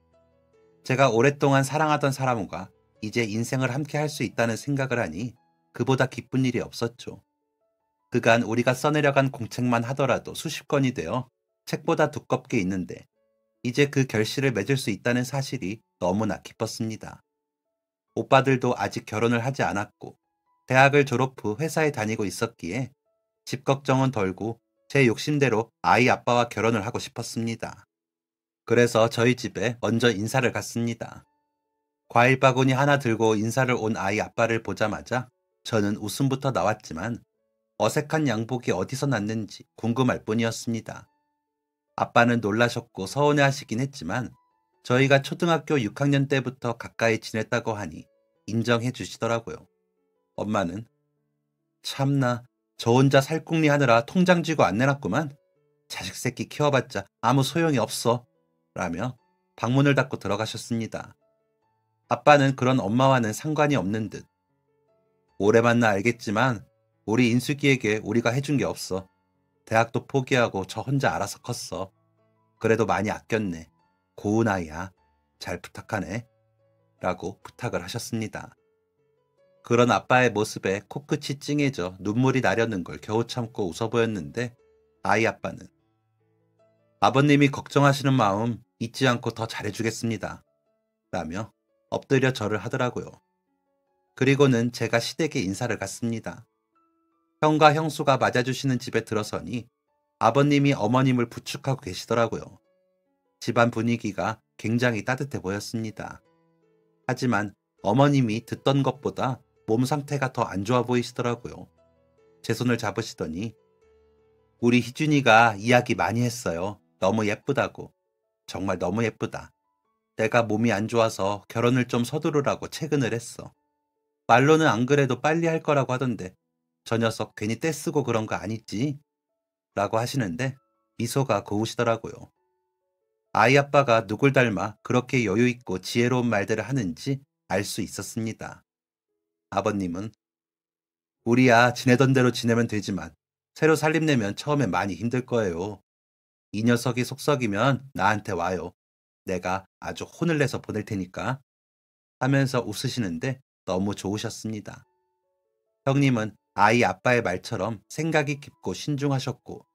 제가 오랫동안 사랑하던 사람과 이제 인생을 함께 할 수 있다는 생각을 하니 그보다 기쁜 일이 없었죠. 그간 우리가 써내려간 공책만 하더라도 수십 권이 되어 책보다 두껍게 있는데 이제 그 결실을 맺을 수 있다는 사실이 너무나 기뻤습니다. 오빠들도 아직 결혼을 하지 않았고 대학을 졸업 후 회사에 다니고 있었기에 집 걱정은 덜고 제 욕심대로 아이 아빠와 결혼을 하고 싶었습니다. 그래서 저희 집에 먼저 인사를 갔습니다. 과일 바구니 하나 들고 인사를 온 아이 아빠를 보자마자 저는 웃음부터 나왔지만 어색한 양복이 어디서 났는지 궁금할 뿐이었습니다. 아빠는 놀라셨고 서운해하시긴 했지만 저희가 초등학교 6학년 때부터 가까이 지냈다고 하니 인정해 주시더라고요. 엄마는 참나 저 혼자 살궁리 하느라 통장 쥐고 안 내놨구만. 자식 새끼 키워봤자 아무 소용이 없어. 라며 방문을 닫고 들어가셨습니다. 아빠는 그런 엄마와는 상관이 없는 듯. 오래 만나 알겠지만 우리 인숙이에게 우리가 해준 게 없어. 대학도 포기하고 저 혼자 알아서 컸어. 그래도 많이 아꼈네. 고운 아이야. 잘 부탁하네. 라고 부탁을 하셨습니다. 그런 아빠의 모습에 코끝이 찡해져 눈물이 나려는 걸 겨우 참고 웃어 보였는데 아이 아빠는 아버님이 걱정하시는 마음 잊지 않고 더 잘해주겠습니다. 라며 엎드려 절을 하더라고요. 그리고는 제가 시댁에 인사를 갔습니다. 형과 형수가 맞아주시는 집에 들어서니 아버님이 어머님을 부축하고 계시더라고요. 집안 분위기가 굉장히 따뜻해 보였습니다. 하지만 어머님이 듣던 것보다 몸 상태가 더 안 좋아 보이시더라고요. 제 손을 잡으시더니 우리 희준이가 이야기 많이 했어요. 너무 예쁘다고. 정말 너무 예쁘다. 내가 몸이 안 좋아서 결혼을 좀 서두르라고 체근을 했어. 말로는 안 그래도 빨리 할 거라고 하던데 저 녀석 괜히 떼쓰고 그런 거 아니지? 라고 하시는데 미소가 고우시더라고요. 아이 아빠가 누굴 닮아 그렇게 여유 있고 지혜로운 말들을 하는지 알 수 있었습니다. 아버님은 우리야 지내던 대로 지내면 되지만 새로 살림내면 처음엔 많이 힘들 거예요. 이 녀석이 속썩이면 나한테 와요. 내가 아주 혼을 내서 보낼 테니까 하면서 웃으시는데 너무 좋으셨습니다. 형님은 아이 아빠의 말처럼 생각이 깊고 신중하셨고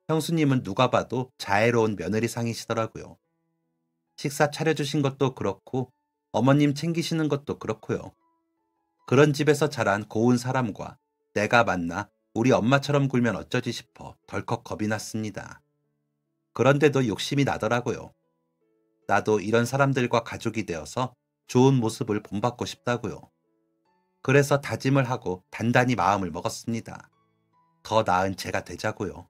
형수님은 누가 봐도 자애로운 며느리상이시더라고요. 식사 차려주신 것도 그렇고 어머님 챙기시는 것도 그렇고요. 그런 집에서 자란 고운 사람과 내가 만나 우리 엄마처럼 굴면 어쩌지 싶어 덜컥 겁이 났습니다. 그런데도 욕심이 나더라고요. 나도 이런 사람들과 가족이 되어서 좋은 모습을 본받고 싶다고요. 그래서 다짐을 하고 단단히 마음을 먹었습니다. 더 나은 제가 되자고요.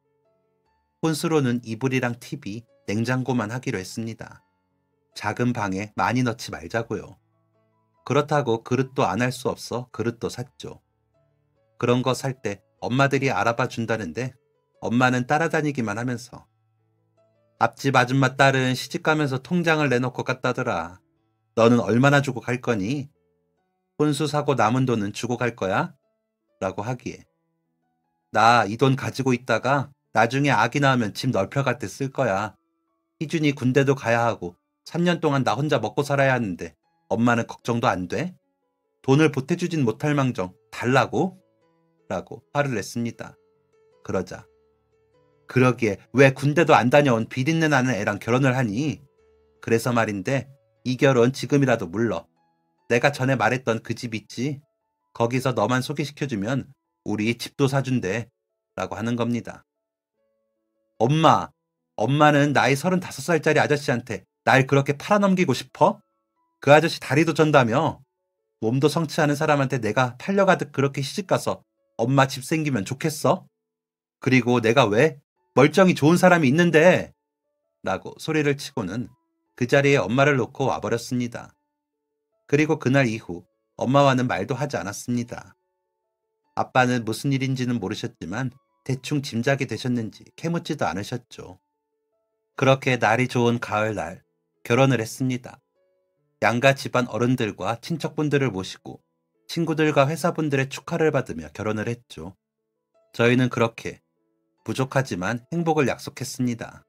혼수로는 이불이랑 TV, 냉장고만 하기로 했습니다. 작은 방에 많이 넣지 말자고요. 그렇다고 그릇도 안 할 수 없어 그릇도 샀죠. 그런 거 살 때 엄마들이 알아봐 준다는데 엄마는 따라다니기만 하면서 앞집 아줌마 딸은 시집가면서 통장을 내놓고 갔다더라. 너는 얼마나 주고 갈 거니? 혼수 사고 남은 돈은 주고 갈 거야? 라고 하기에 나 이 돈 가지고 있다가 나중에 아기 낳으면 집 넓혀갈 때 쓸 거야. 희준이 군대도 가야 하고 3년 동안 나 혼자 먹고 살아야 하는데 엄마는 걱정도 안 돼? 돈을 보태주진 못할 망정 달라고? 라고 화를 냈습니다. 그러자 그러기에 왜 군대도 안 다녀온 비린내 나는 애랑 결혼을 하니? 그래서 말인데 이 결혼 지금이라도 물러. 내가 전에 말했던 그 집 있지? 거기서 너만 소개시켜주면 우리 집도 사준대. 라고 하는 겁니다. 엄마는 나이 35살짜리 아저씨한테 날 그렇게 팔아넘기고 싶어? 그 아저씨 다리도 전다며? 몸도 성취하는 사람한테 내가 팔려가듯 그렇게 시집가서 엄마 집 생기면 좋겠어? 그리고 내가 왜? 멀쩡히 좋은 사람이 있는데! 라고 소리를 치고는 그 자리에 엄마를 놓고 와버렸습니다. 그리고 그날 이후 엄마와는 말도 하지 않았습니다. 아빠는 무슨 일인지는 모르셨지만 대충 짐작이 되셨는지 캐묻지도 않으셨죠. 그렇게 날이 좋은 가을날 결혼을 했습니다. 양가 집안 어른들과 친척분들을 모시고 친구들과 회사분들의 축하를 받으며 결혼을 했죠. 저희는 그렇게 부족하지만 행복을 약속했습니다.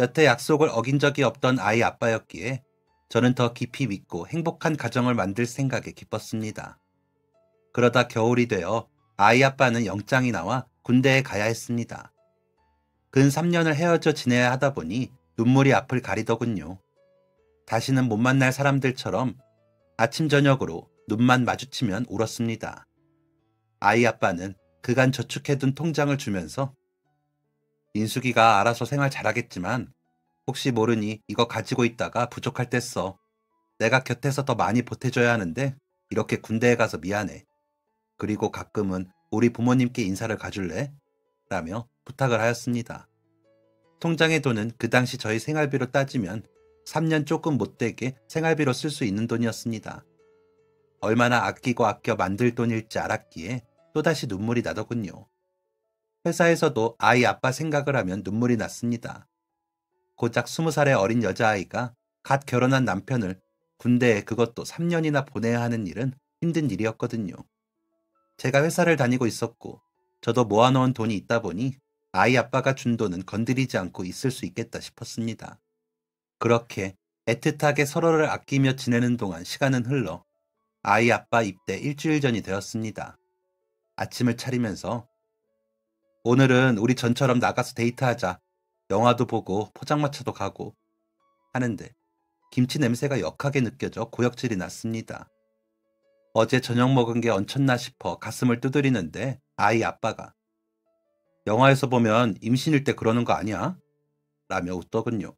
여태 약속을 어긴 적이 없던 아이 아빠였기에 저는 더 깊이 믿고 행복한 가정을 만들 생각에 기뻤습니다. 그러다 겨울이 되어 아이 아빠는 영장이 나와 군대에 가야 했습니다. 근 3년을 헤어져 지내야 하다 보니 눈물이 앞을 가리더군요. 다시는 못 만날 사람들처럼 아침 저녁으로 눈만 마주치면 울었습니다. 아이 아빠는 그간 저축해둔 통장을 주면서 인숙이가 알아서 생활 잘하겠지만 혹시 모르니 이거 가지고 있다가 부족할 때 써. 내가 곁에서 더 많이 보태줘야 하는데 이렇게 군대에 가서 미안해. 그리고 가끔은 우리 부모님께 인사를 가줄래? 라며 부탁을 하였습니다. 통장의 돈은 그 당시 저희 생활비로 따지면 3년 조금 못되게 생활비로 쓸 수 있는 돈이었습니다. 얼마나 아끼고 아껴 만들 돈일지 알았기에 또다시 눈물이 나더군요. 회사에서도 아이 아빠 생각을 하면 눈물이 났습니다. 고작 20살의 어린 여자아이가 갓 결혼한 남편을 군대에 그것도 3년이나 보내야 하는 일은 힘든 일이었거든요. 제가 회사를 다니고 있었고 저도 모아놓은 돈이 있다 보니 아이 아빠가 준 돈은 건드리지 않고 있을 수 있겠다 싶었습니다. 그렇게 애틋하게 서로를 아끼며 지내는 동안 시간은 흘러 아이 아빠 입대 일주일 전이 되었습니다. 아침을 차리면서 오늘은 우리 전처럼 나가서 데이트하자. 영화도 보고 포장마차도 가고 하는데 김치 냄새가 역하게 느껴져 구역질이 났습니다. 어제 저녁 먹은 게 얹혔나 싶어 가슴을 두드리는데 아이 아빠가 영화에서 보면 임신일 때 그러는 거 아니야? 라며 웃더군요.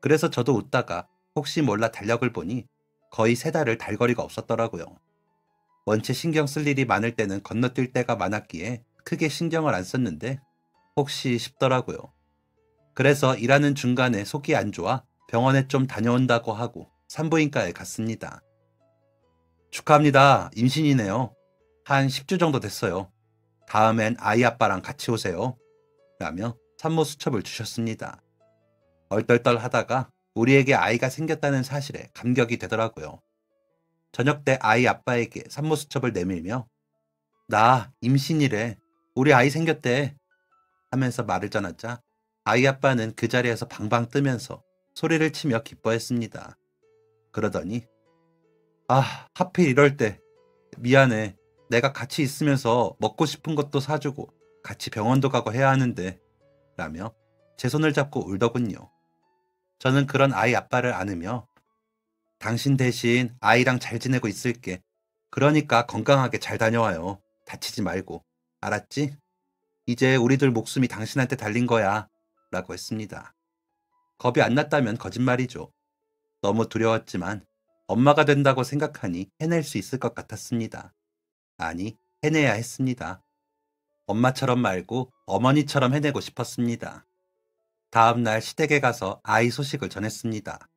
그래서 저도 웃다가 혹시 몰라 달력을 보니 거의 3달을 달 거리가 없었더라고요. 원체 신경 쓸 일이 많을 때는 건너뛸 때가 많았기에 크게 신경을 안 썼는데 혹시 싶더라고요. 그래서 일하는 중간에 속이 안 좋아 병원에 좀 다녀온다고 하고 산부인과에 갔습니다. 축하합니다. 임신이네요. 한 10주 정도 됐어요. 다음엔 아이 아빠랑 같이 오세요. 라며 산모 수첩을 주셨습니다. 얼떨떨 하다가 우리에게 아이가 생겼다는 사실에 감격이 되더라고요. 저녁 때 아이 아빠에게 산모 수첩을 내밀며 나 임신이래. 우리 아이 생겼대. 하면서 말을 전하자 아이 아빠는 그 자리에서 방방 뜨면서 소리를 치며 기뻐했습니다. 그러더니 하필 이럴 때 미안해. 내가 같이 있으면서 먹고 싶은 것도 사주고 같이 병원도 가고 해야 하는데 라며 제 손을 잡고 울더군요. 저는 그런 아이 아빠를 안으며 당신 대신 아이랑 잘 지내고 있을게. 그러니까 건강하게 잘 다녀와요. 다치지 말고. 알았지? 이제 우리들 목숨이 당신한테 달린 거야. 라고 했습니다. 겁이 안 났다면 거짓말이죠. 너무 두려웠지만 엄마가 된다고 생각하니 해낼 수 있을 것 같았습니다. 아니, 해내야 했습니다. 엄마처럼 말고 어머니처럼 해내고 싶었습니다. 다음 날 시댁에 가서 아이 소식을 전했습니다.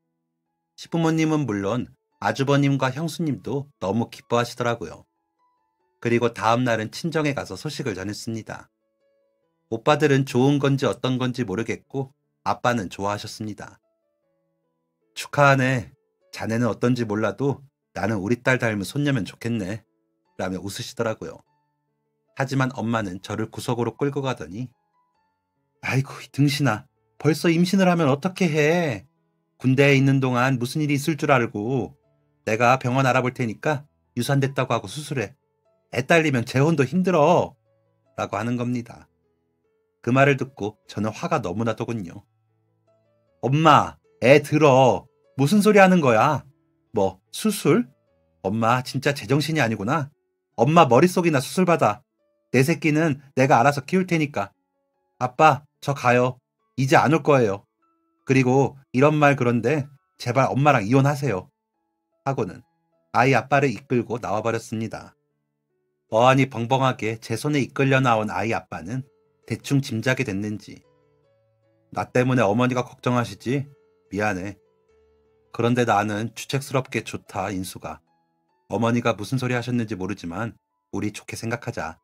시부모님은 물론 아주버님과 형수님도 너무 기뻐하시더라고요. 그리고 다음 날은 친정에 가서 소식을 전했습니다. 오빠들은 좋은 건지 어떤 건지 모르겠고 아빠는 좋아하셨습니다. 축하하네. 자네는 어떤지 몰라도 나는 우리 딸 닮은 손녀면 좋겠네. 라며 웃으시더라고요. 하지만 엄마는 저를 구석으로 끌고 가더니 아이고 이 등신아. 벌써 임신을 하면 어떻게 해. 군대에 있는 동안 무슨 일이 있을 줄 알고 내가 병원 알아볼 테니까 유산됐다고 하고 수술해. 애 딸리면 재혼도 힘들어. 라고 하는 겁니다. 그 말을 듣고 저는 화가 너무 나더군요. 엄마, 애 들어. 무슨 소리 하는 거야? 뭐, 수술? 엄마 진짜 제정신이 아니구나. 엄마 머릿속이나 수술 받아. 내 새끼는 내가 알아서 키울 테니까. 아빠, 저 가요. 이제 안 올 거예요. 그리고 이런 말 그런데 제발 엄마랑 이혼하세요. 하고는 아이 아빠를 이끌고 나와버렸습니다. 어안이 벙벙하게 제 손에 이끌려 나온 아이 아빠는 대충 짐작이 됐는지 나 때문에 어머니가 걱정하시지? 미안해. 그런데 나는 주책스럽게 좋다, 인수가. 어머니가 무슨 소리 하셨는지 모르지만 우리 좋게 생각하자.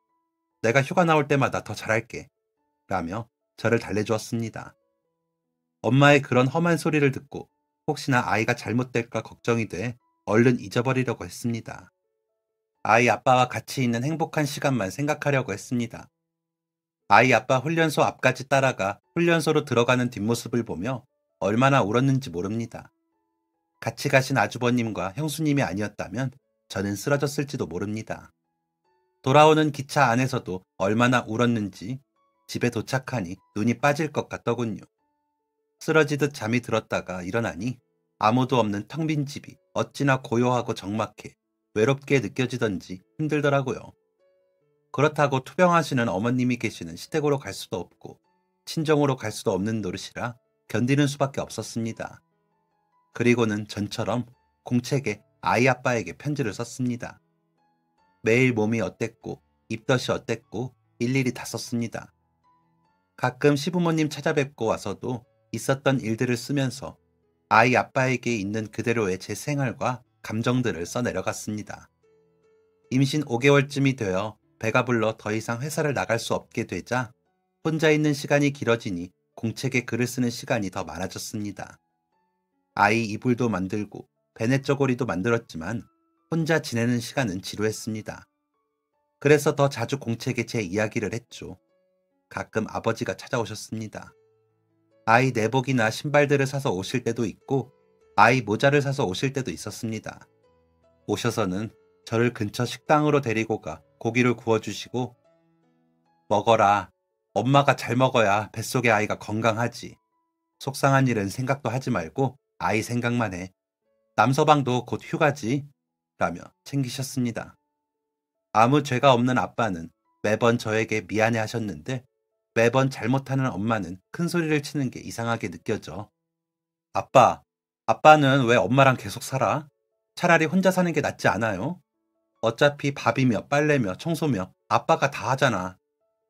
내가 휴가 나올 때마다 더 잘할게. 라며 저를 달래주었습니다. 엄마의 그런 험한 소리를 듣고 혹시나 아이가 잘못될까 걱정이 돼 얼른 잊어버리려고 했습니다. 아이 아빠와 같이 있는 행복한 시간만 생각하려고 했습니다. 아이 아빠 훈련소 앞까지 따라가 훈련소로 들어가는 뒷모습을 보며 얼마나 울었는지 모릅니다. 같이 가신 아주버님과 형수님이 아니었다면 저는 쓰러졌을지도 모릅니다. 돌아오는 기차 안에서도 얼마나 울었는지 집에 도착하니 눈이 빠질 것 같더군요. 쓰러지듯 잠이 들었다가 일어나니 아무도 없는 텅 빈 집이 어찌나 고요하고 적막해 외롭게 느껴지던지 힘들더라고요. 그렇다고 투병하시는 어머님이 계시는 시댁으로 갈 수도 없고 친정으로 갈 수도 없는 노릇이라 견디는 수밖에 없었습니다. 그리고는 전처럼 공책에 아이 아빠에게 편지를 썼습니다. 매일 몸이 어땠고 입덧이 어땠고 일일이 다 썼습니다. 가끔 시부모님 찾아뵙고 와서도 있었던 일들을 쓰면서 아이 아빠에게 있는 그대로의 제 생활과 감정들을 써내려갔습니다. 임신 5개월쯤이 되어 배가 불러 더 이상 회사를 나갈 수 없게 되자 혼자 있는 시간이 길어지니 공책에 글을 쓰는 시간이 더 많아졌습니다. 아이 이불도 만들고 베네 쪼고리도 만들었지만 혼자 지내는 시간은 지루했습니다. 그래서 더 자주 공책에 제 이야기를 했죠. 가끔 아버지가 찾아오셨습니다. 아이 내복이나 신발들을 사서 오실 때도 있고 아이 모자를 사서 오실 때도 있었습니다. 오셔서는 저를 근처 식당으로 데리고 가 고기를 구워주시고 먹어라. 엄마가 잘 먹어야 뱃속의 아이가 건강하지. 속상한 일은 생각도 하지 말고 아이 생각만 해. 남서방도 곧 휴가지. 라며 챙기셨습니다. 아무 죄가 없는 아빠는 매번 저에게 미안해 하셨는데 매번 잘못하는 엄마는 큰 소리를 치는 게 이상하게 느껴져. 아빠는 왜 엄마랑 계속 살아? 차라리 혼자 사는 게 낫지 않아요? 어차피 밥이며 빨래며 청소며 아빠가 다 하잖아.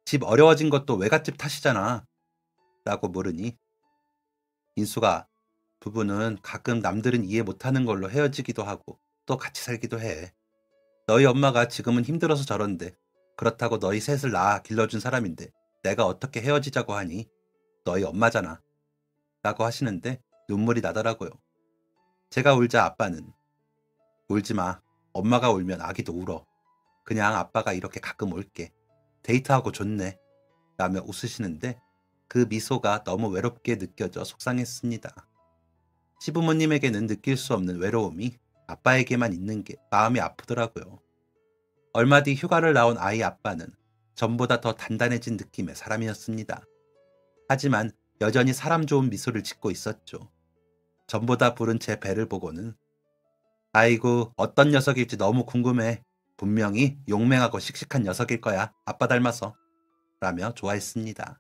집 어려워진 것도 외갓집 탓이잖아. 라고 물으니 인수가 부부는 가끔 남들은 이해 못하는 걸로 헤어지기도 하고 또 같이 살기도 해. 너희 엄마가 지금은 힘들어서 저런데 그렇다고 너희 셋을 낳아 길러준 사람인데 내가 어떻게 헤어지자고 하니? 너희 엄마잖아. 라고 하시는데 눈물이 나더라고요. 제가 울자 아빠는 울지 마. 엄마가 울면 아기도 울어. 그냥 아빠가 이렇게 가끔 올게. 데이트하고 좋네. 라며 웃으시는데 그 미소가 너무 외롭게 느껴져 속상했습니다. 시부모님에게는 느낄 수 없는 외로움이 아빠에게만 있는 게 마음이 아프더라고요. 얼마 뒤 휴가를 나온 아이 아빠는 전보다 더 단단해진 느낌의 사람이었습니다. 하지만 여전히 사람 좋은 미소를 짓고 있었죠. 전보다 부른 제 배를 보고는 아이고 어떤 녀석일지 너무 궁금해. 분명히 용맹하고 씩씩한 녀석일 거야. 아빠 닮아서. 라며 좋아했습니다.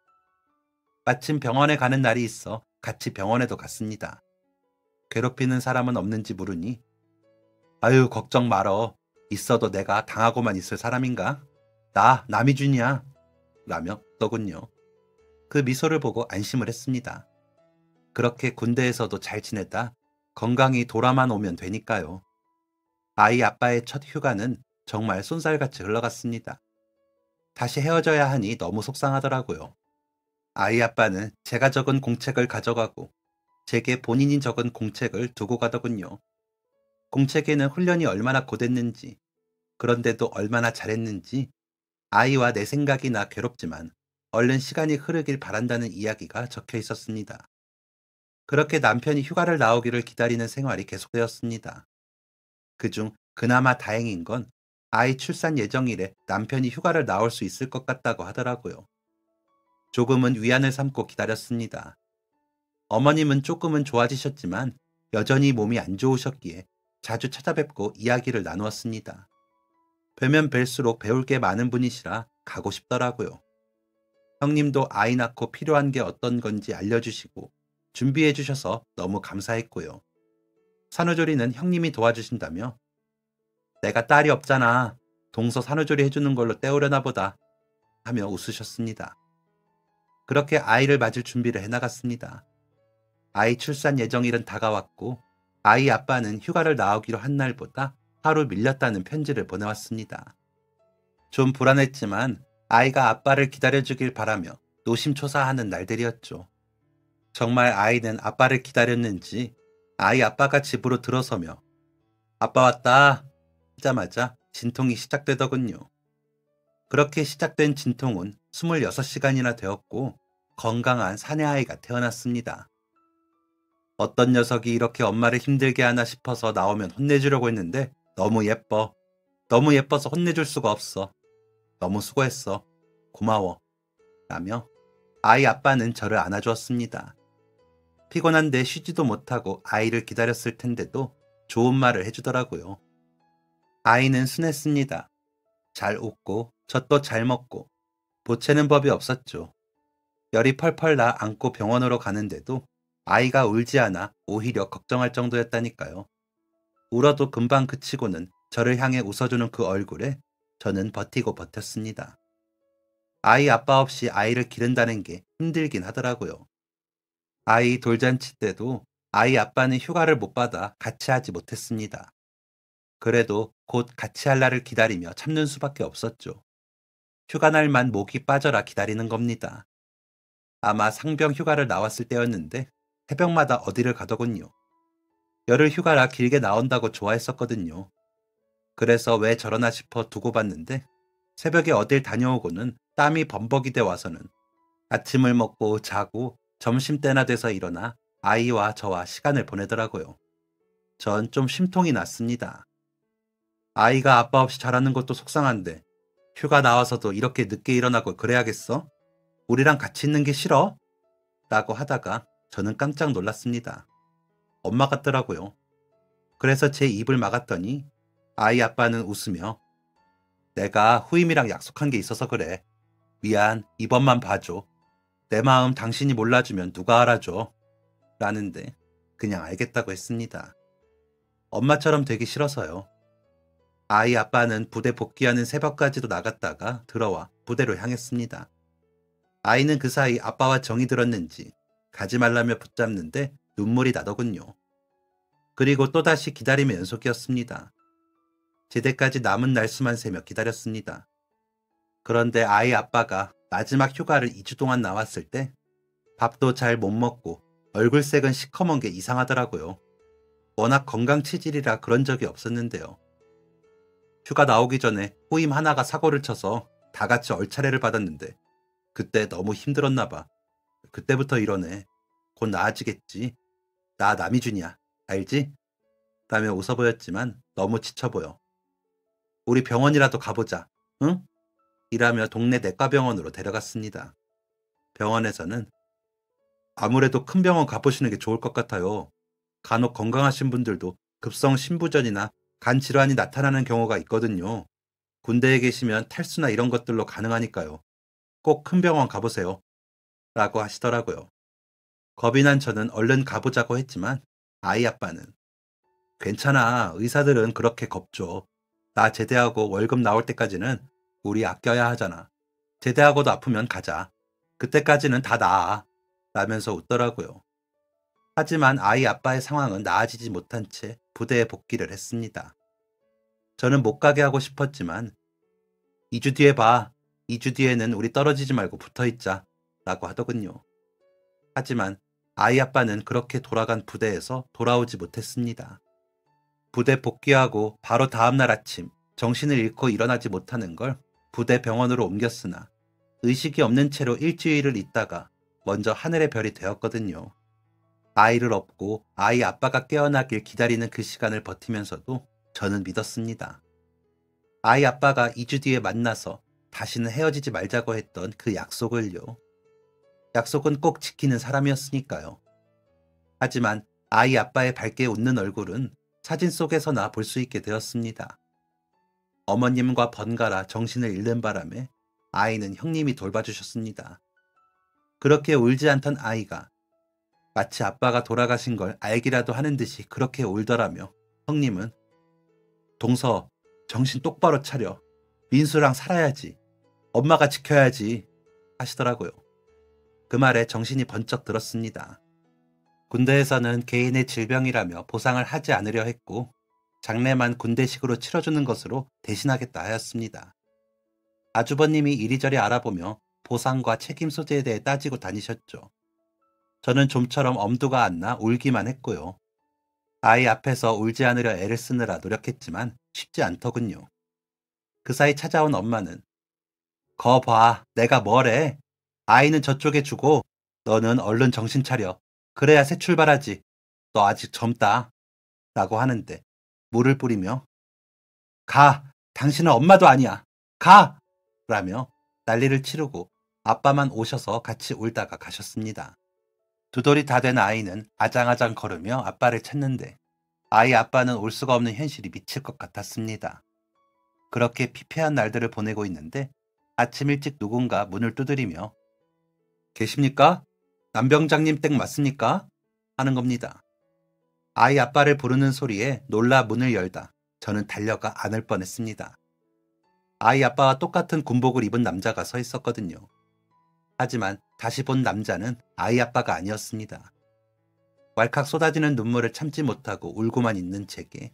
마침 병원에 가는 날이 있어 같이 병원에도 갔습니다. 괴롭히는 사람은 없는지 물으니 아유 걱정 말어. 있어도 내가 당하고만 있을 사람인가? 나 남이준이야. 라며 웃더군요. 그 미소를 보고 안심을 했습니다. 그렇게 군대에서도 잘 지내다 건강히 돌아만 오면 되니까요. 아이 아빠의 첫 휴가는 정말 쏜살같이 흘러갔습니다. 다시 헤어져야 하니 너무 속상하더라고요. 아이 아빠는 제가 적은 공책을 가져가고 제게 본인이 적은 공책을 두고 가더군요. 공책에는 훈련이 얼마나 고됐는지, 그런데도 얼마나 잘했는지, 아이와 내 생각이나 괴롭지만 얼른 시간이 흐르길 바란다는 이야기가 적혀 있었습니다. 그렇게 남편이 휴가를 나오기를 기다리는 생활이 계속되었습니다. 그중 그나마 다행인 건 아이 출산 예정일에 남편이 휴가를 나올 수 있을 것 같다고 하더라고요. 조금은 위안을 삼고 기다렸습니다. 어머님은 조금은 좋아지셨지만 여전히 몸이 안 좋으셨기에 자주 찾아뵙고 이야기를 나누었습니다. 뵈면 뵐수록 배울 게 많은 분이시라 가고 싶더라고요. 형님도 아이 낳고 필요한 게 어떤 건지 알려주시고 준비해 주셔서 너무 감사했고요. 산후조리는 형님이 도와주신다며 내가 딸이 없잖아. 동서 산후조리 해주는 걸로 때우려나 보다 하며 웃으셨습니다. 그렇게 아이를 맞을 준비를 해나갔습니다. 아이 출산 예정일은 다가왔고 아이 아빠는 휴가를 나오기로 한 날보다 하루 밀렸다는 편지를 보내왔습니다. 좀 불안했지만 아이가 아빠를 기다려주길 바라며 노심초사하는 날들이었죠. 정말 아이는 아빠를 기다렸는지 아이 아빠가 집으로 들어서며 아빠 왔다 하자마자 진통이 시작되더군요. 그렇게 시작된 진통은 26시간이나 되었고 건강한 사내아이가 태어났습니다. 어떤 녀석이 이렇게 엄마를 힘들게 하나 싶어서 나오면 혼내주려고 했는데 너무 예뻐. 너무 예뻐서 혼내줄 수가 없어. 너무 수고했어. 고마워. 라며 아이 아빠는 저를 안아주었습니다. 피곤한데 쉬지도 못하고 아이를 기다렸을 텐데도 좋은 말을 해주더라고요. 아이는 순했습니다. 잘 웃고 젖도 잘 먹고 보채는 법이 없었죠. 열이 펄펄 나 안고 병원으로 가는데도 아이가 울지 않아 오히려 걱정할 정도였다니까요. 울어도 금방 그치고는 저를 향해 웃어주는 그 얼굴에 저는 버티고 버텼습니다. 아이 아빠 없이 아이를 기른다는 게 힘들긴 하더라고요. 아이 돌잔치 때도 아이 아빠는 휴가를 못 받아 같이 하지 못했습니다. 그래도 곧 같이 할 날을 기다리며 참는 수밖에 없었죠. 휴가 날만 목이 빠져라 기다리는 겁니다. 아마 상병 휴가를 나왔을 때였는데 새벽마다 어디를 가더군요. 열흘 휴가라 길게 나온다고 좋아했었거든요. 그래서 왜 저러나 싶어 두고 봤는데 새벽에 어딜 다녀오고는 땀이 범벅이 돼 와서는 아침을 먹고 자고 점심때나 돼서 일어나 아이와 저와 시간을 보내더라고요. 전 좀 심통이 났습니다. 아이가 아빠 없이 자라는 것도 속상한데 휴가 나와서도 이렇게 늦게 일어나고 그래야겠어? 우리랑 같이 있는 게 싫어? 라고 하다가 저는 깜짝 놀랐습니다. 엄마 같더라고요. 그래서 제 입을 막았더니 아이 아빠는 웃으며 내가 후임이랑 약속한 게 있어서 그래. 미안, 이번만 봐줘. 내 마음 당신이 몰라주면 누가 알아줘. 라는데 그냥 알겠다고 했습니다. 엄마처럼 되기 싫어서요. 아이 아빠는 부대 복귀하는 새벽까지도 나갔다가 들어와 부대로 향했습니다. 아이는 그 사이 아빠와 정이 들었는지 가지 말라며 붙잡는데 눈물이 나더군요. 그리고 또다시 기다림의 연속이었습니다. 제대까지 남은 날수만 세며 기다렸습니다. 그런데 아이 아빠가 마지막 휴가를 2주 동안 나왔을 때 밥도 잘 못 먹고 얼굴색은 시커먼 게 이상하더라고요. 워낙 건강 체질이라 그런 적이 없었는데요. 휴가 나오기 전에 후임 하나가 사고를 쳐서 다 같이 얼차례를 받았는데 그때 너무 힘들었나 봐. 그때부터 이러네. 곧 나아지겠지. 나 남이준이야. 알지? 라며 웃어 보였지만 너무 지쳐 보여. 우리 병원이라도 가보자. 응? 이라며 동네 내과병원으로 데려갔습니다. 병원에서는 아무래도 큰 병원 가보시는 게 좋을 것 같아요. 간혹 건강하신 분들도 급성 신부전이나 간 질환이 나타나는 경우가 있거든요. 군대에 계시면 탈수나 이런 것들로 가능하니까요. 꼭 큰 병원 가보세요. 라고 하시더라고요. 겁이 난 저는 얼른 가보자고 했지만 아이 아빠는 괜찮아. 의사들은 그렇게 겁줘. 나 제대하고 월급 나올 때까지는 우리 아껴야 하잖아. 제대하고도 아프면 가자. 그때까지는 다 나아. 라면서 웃더라고요. 하지만 아이 아빠의 상황은 나아지지 못한 채 부대에 복귀를 했습니다. 저는 못 가게 하고 싶었지만 2주 뒤에 봐. 2주 뒤에는 우리 떨어지지 말고 붙어있자. 라고 하더군요. 하지만 아이 아빠는 그렇게 돌아간 부대에서 돌아오지 못했습니다. 부대 복귀하고 바로 다음날 아침 정신을 잃고 일어나지 못하는 걸 부대 병원으로 옮겼으나 의식이 없는 채로 일주일을 있다가 먼저 하늘의 별이 되었거든요. 아이를 업고 아이 아빠가 깨어나길 기다리는 그 시간을 버티면서도 저는 믿었습니다. 아이 아빠가 2주 뒤에 만나서 다시는 헤어지지 말자고 했던 그 약속을요. 약속은 꼭 지키는 사람이었으니까요. 하지만 아이 아빠의 밝게 웃는 얼굴은 사진 속에서나 볼 수 있게 되었습니다. 어머님과 번갈아 정신을 잃는 바람에 아이는 형님이 돌봐주셨습니다. 그렇게 울지 않던 아이가 마치 아빠가 돌아가신 걸 알기라도 하는 듯이 그렇게 울더라며 형님은 동서 정신 똑바로 차려. 민수랑 살아야지. 엄마가 지켜야지 하시더라고요. 그 말에 정신이 번쩍 들었습니다. 군대에서는 개인의 질병이라며 보상을 하지 않으려 했고 장례만 군대식으로 치러주는 것으로 대신하겠다 하였습니다. 아주버님이 이리저리 알아보며 보상과 책임 소재에 대해 따지고 다니셨죠. 저는 좀처럼 엄두가 안 나 울기만 했고요. 아이 앞에서 울지 않으려 애를 쓰느라 노력했지만 쉽지 않더군요. 그 사이 찾아온 엄마는 거 봐, 내가 뭐래? 아이는 저쪽에 주고 너는 얼른 정신 차려. 그래야 새 출발하지. 너 아직 젊다. 라고 하는데 물을 뿌리며 가! 당신은 엄마도 아니야. 가! 라며 난리를 치르고 아빠만 오셔서 같이 울다가 가셨습니다. 두 돌이 다 된 아이는 아장아장 걸으며 아빠를 찾는데 아이 아빠는 올 수가 없는 현실이 미칠 것 같았습니다. 그렇게 피폐한 날들을 보내고 있는데 아침 일찍 누군가 문을 두드리며 계십니까? 남병장님 댁 맞습니까? 하는 겁니다. 아이 아빠를 부르는 소리에 놀라 문을 열다 저는 달려가 안을 뻔했습니다. 아이 아빠와 똑같은 군복을 입은 남자가 서 있었거든요. 하지만 다시 본 남자는 아이 아빠가 아니었습니다. 왈칵 쏟아지는 눈물을 참지 못하고 울고만 있는 제게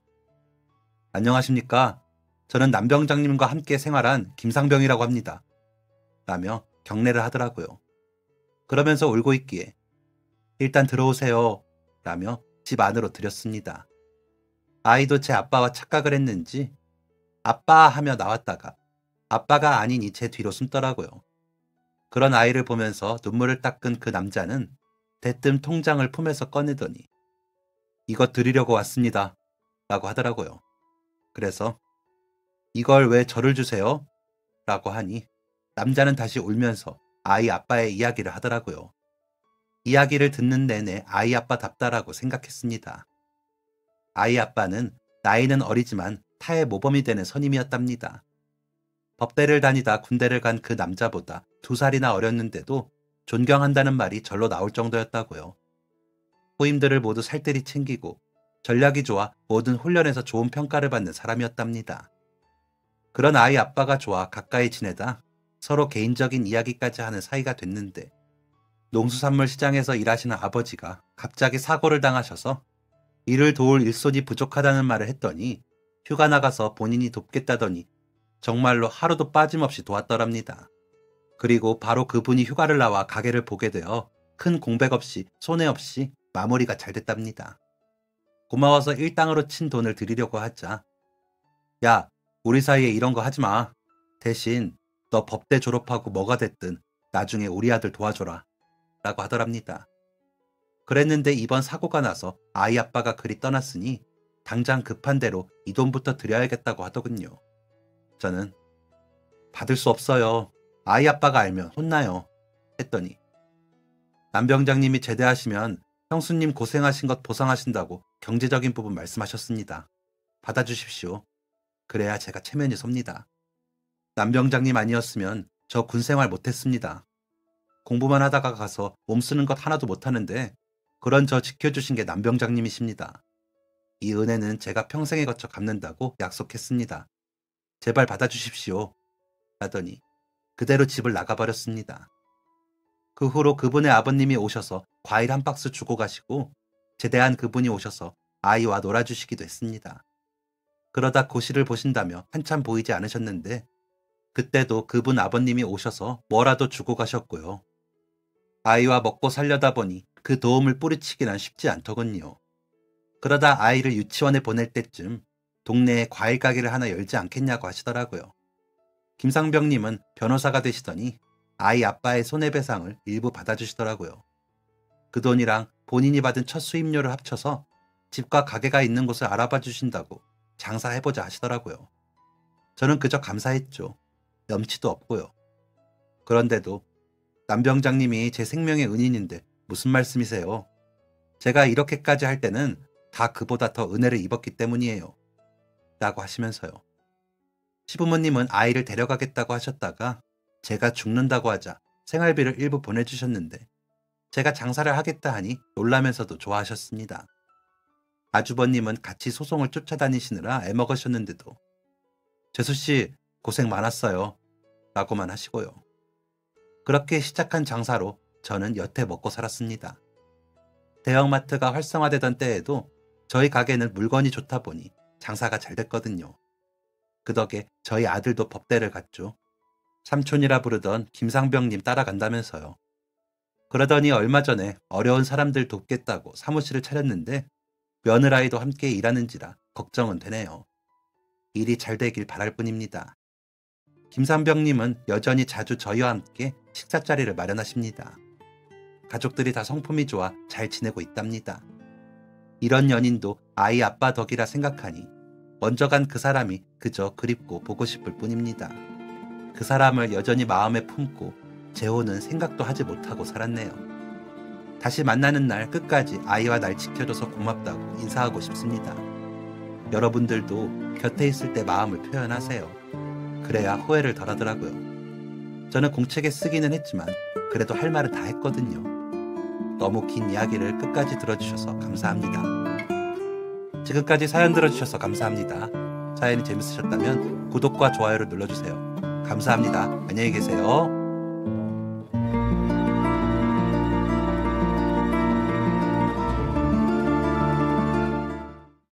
안녕하십니까? 저는 남병장님과 함께 생활한 김상병이라고 합니다. 라며 경례를 하더라고요. 그러면서 울고 있기에 일단 들어오세요. 라며 집 안으로 들였습니다. 아이도 제 아빠와 착각을 했는지 아빠 하며 나왔다가 아빠가 아니니 제 뒤로 숨더라고요. 그런 아이를 보면서 눈물을 닦은 그 남자는 대뜸 통장을 품에서 꺼내더니 이거 드리려고 왔습니다. 라고 하더라고요. 그래서 이걸 왜 저를 주세요? 라고 하니 남자는 다시 울면서 아이 아빠의 이야기를 하더라고요. 이야기를 듣는 내내 아이 아빠답다라고 생각했습니다. 아이 아빠는 나이는 어리지만 타의 모범이 되는 선임이었답니다. 법대를 다니다 군대를 간 그 남자보다 2살이나 어렸는데도 존경한다는 말이 절로 나올 정도였다고요. 후임들을 모두 살뜰히 챙기고 전략이 좋아 모든 훈련에서 좋은 평가를 받는 사람이었답니다. 그런 아이 아빠가 좋아 가까이 지내다 서로 개인적인 이야기까지 하는 사이가 됐는데 농수산물 시장에서 일하시는 아버지가 갑자기 사고를 당하셔서 이를 도울 일손이 부족하다는 말을 했더니 휴가 나가서 본인이 돕겠다더니 정말로 하루도 빠짐없이 도왔더랍니다. 그리고 바로 그분이 휴가를 나와 가게를 보게 되어 큰 공백 없이 손해 없이 마무리가 잘 됐답니다. 고마워서 일당으로 친 돈을 드리려고 하자 야, 우리 사이에 이런 거 하지 마. 대신 너 법대 졸업하고 뭐가 됐든 나중에 우리 아들 도와줘라. 라고 하더랍니다. 그랬는데 이번 사고가 나서 아이 아빠가 그리 떠났으니 당장 급한 대로 이 돈부터 드려야겠다고 하더군요. 저는 받을 수 없어요. 아이 아빠가 알면 혼나요. 했더니 남병장님이 제대하시면 형수님 고생하신 것 보상하신다고 경제적인 부분 말씀하셨습니다. 받아주십시오. 그래야 제가 체면이 섭니다. 남병장님 아니었으면 저 군생활 못했습니다. 공부만 하다가 가서 몸 쓰는 것 하나도 못하는데 그런 저 지켜주신 게 남병장님이십니다. 이 은혜는 제가 평생에 거쳐 갚는다고 약속했습니다. 제발 받아주십시오. 하더니 그대로 집을 나가버렸습니다. 그 후로 그분의 아버님이 오셔서 과일 한 박스 주고 가시고 제대한 그분이 오셔서 아이와 놀아주시기도 했습니다. 그러다 고시를 보신다며 한참 보이지 않으셨는데 그때도 그분 아버님이 오셔서 뭐라도 주고 가셨고요. 아이와 먹고 살려다 보니 그 도움을 뿌리치기란 쉽지 않더군요. 그러다 아이를 유치원에 보낼 때쯤 동네에 과일 가게를 하나 열지 않겠냐고 하시더라고요. 김상병님은 변호사가 되시더니 아이 아빠의 손해배상을 일부 받아주시더라고요. 그 돈이랑 본인이 받은 첫 수임료를 합쳐서 집과 가게가 있는 곳을 알아봐 주신다고 장사해보자 하시더라고요. 저는 그저 감사했죠. 염치도 없고요. 그런데도 남병장님이 제 생명의 은인인데 무슨 말씀이세요? 제가 이렇게까지 할 때는 다 그보다 더 은혜를 입었기 때문이에요. 라고 하시면서요. 시부모님은 아이를 데려가겠다고 하셨다가 제가 죽는다고 하자 생활비를 일부 보내주셨는데 제가 장사를 하겠다 하니 놀라면서도 좋아하셨습니다. 아주버님은 같이 소송을 쫓아다니시느라 애먹으셨는데도 재수씨 고생 많았어요. 라고만 하시고요. 그렇게 시작한 장사로 저는 여태 먹고 살았습니다. 대형마트가 활성화되던 때에도 저희 가게는 물건이 좋다 보니 장사가 잘 됐거든요. 그 덕에 저희 아들도 법대를 갔죠. 삼촌이라 부르던 김상병님 따라간다면서요. 그러더니 얼마 전에 어려운 사람들 돕겠다고 사무실을 차렸는데 며느라이도 함께 일하는지라 걱정은 되네요. 일이 잘 되길 바랄 뿐입니다. 김삼병님은 여전히 자주 저희와 함께 식사 자리를 마련하십니다. 가족들이 다 성품이 좋아 잘 지내고 있답니다. 이런 연인도 아이 아빠 덕이라 생각하니 먼저 간 그 사람이 그저 그립고 보고 싶을 뿐입니다. 그 사람을 여전히 마음에 품고 재혼은 생각도 하지 못하고 살았네요. 다시 만나는 날 끝까지 아이와 날 지켜줘서 고맙다고 인사하고 싶습니다. 여러분들도 곁에 있을 때 마음을 표현하세요. 그래야 후회를 덜 하더라고요. 저는 공책에 쓰기는 했지만 그래도 할 말은 다 했거든요. 너무 긴 이야기를 끝까지 들어주셔서 감사합니다. 지금까지 사연 들어주셔서 감사합니다. 사연이 재밌으셨다면 구독과 좋아요를 눌러주세요. 감사합니다. 안녕히 계세요.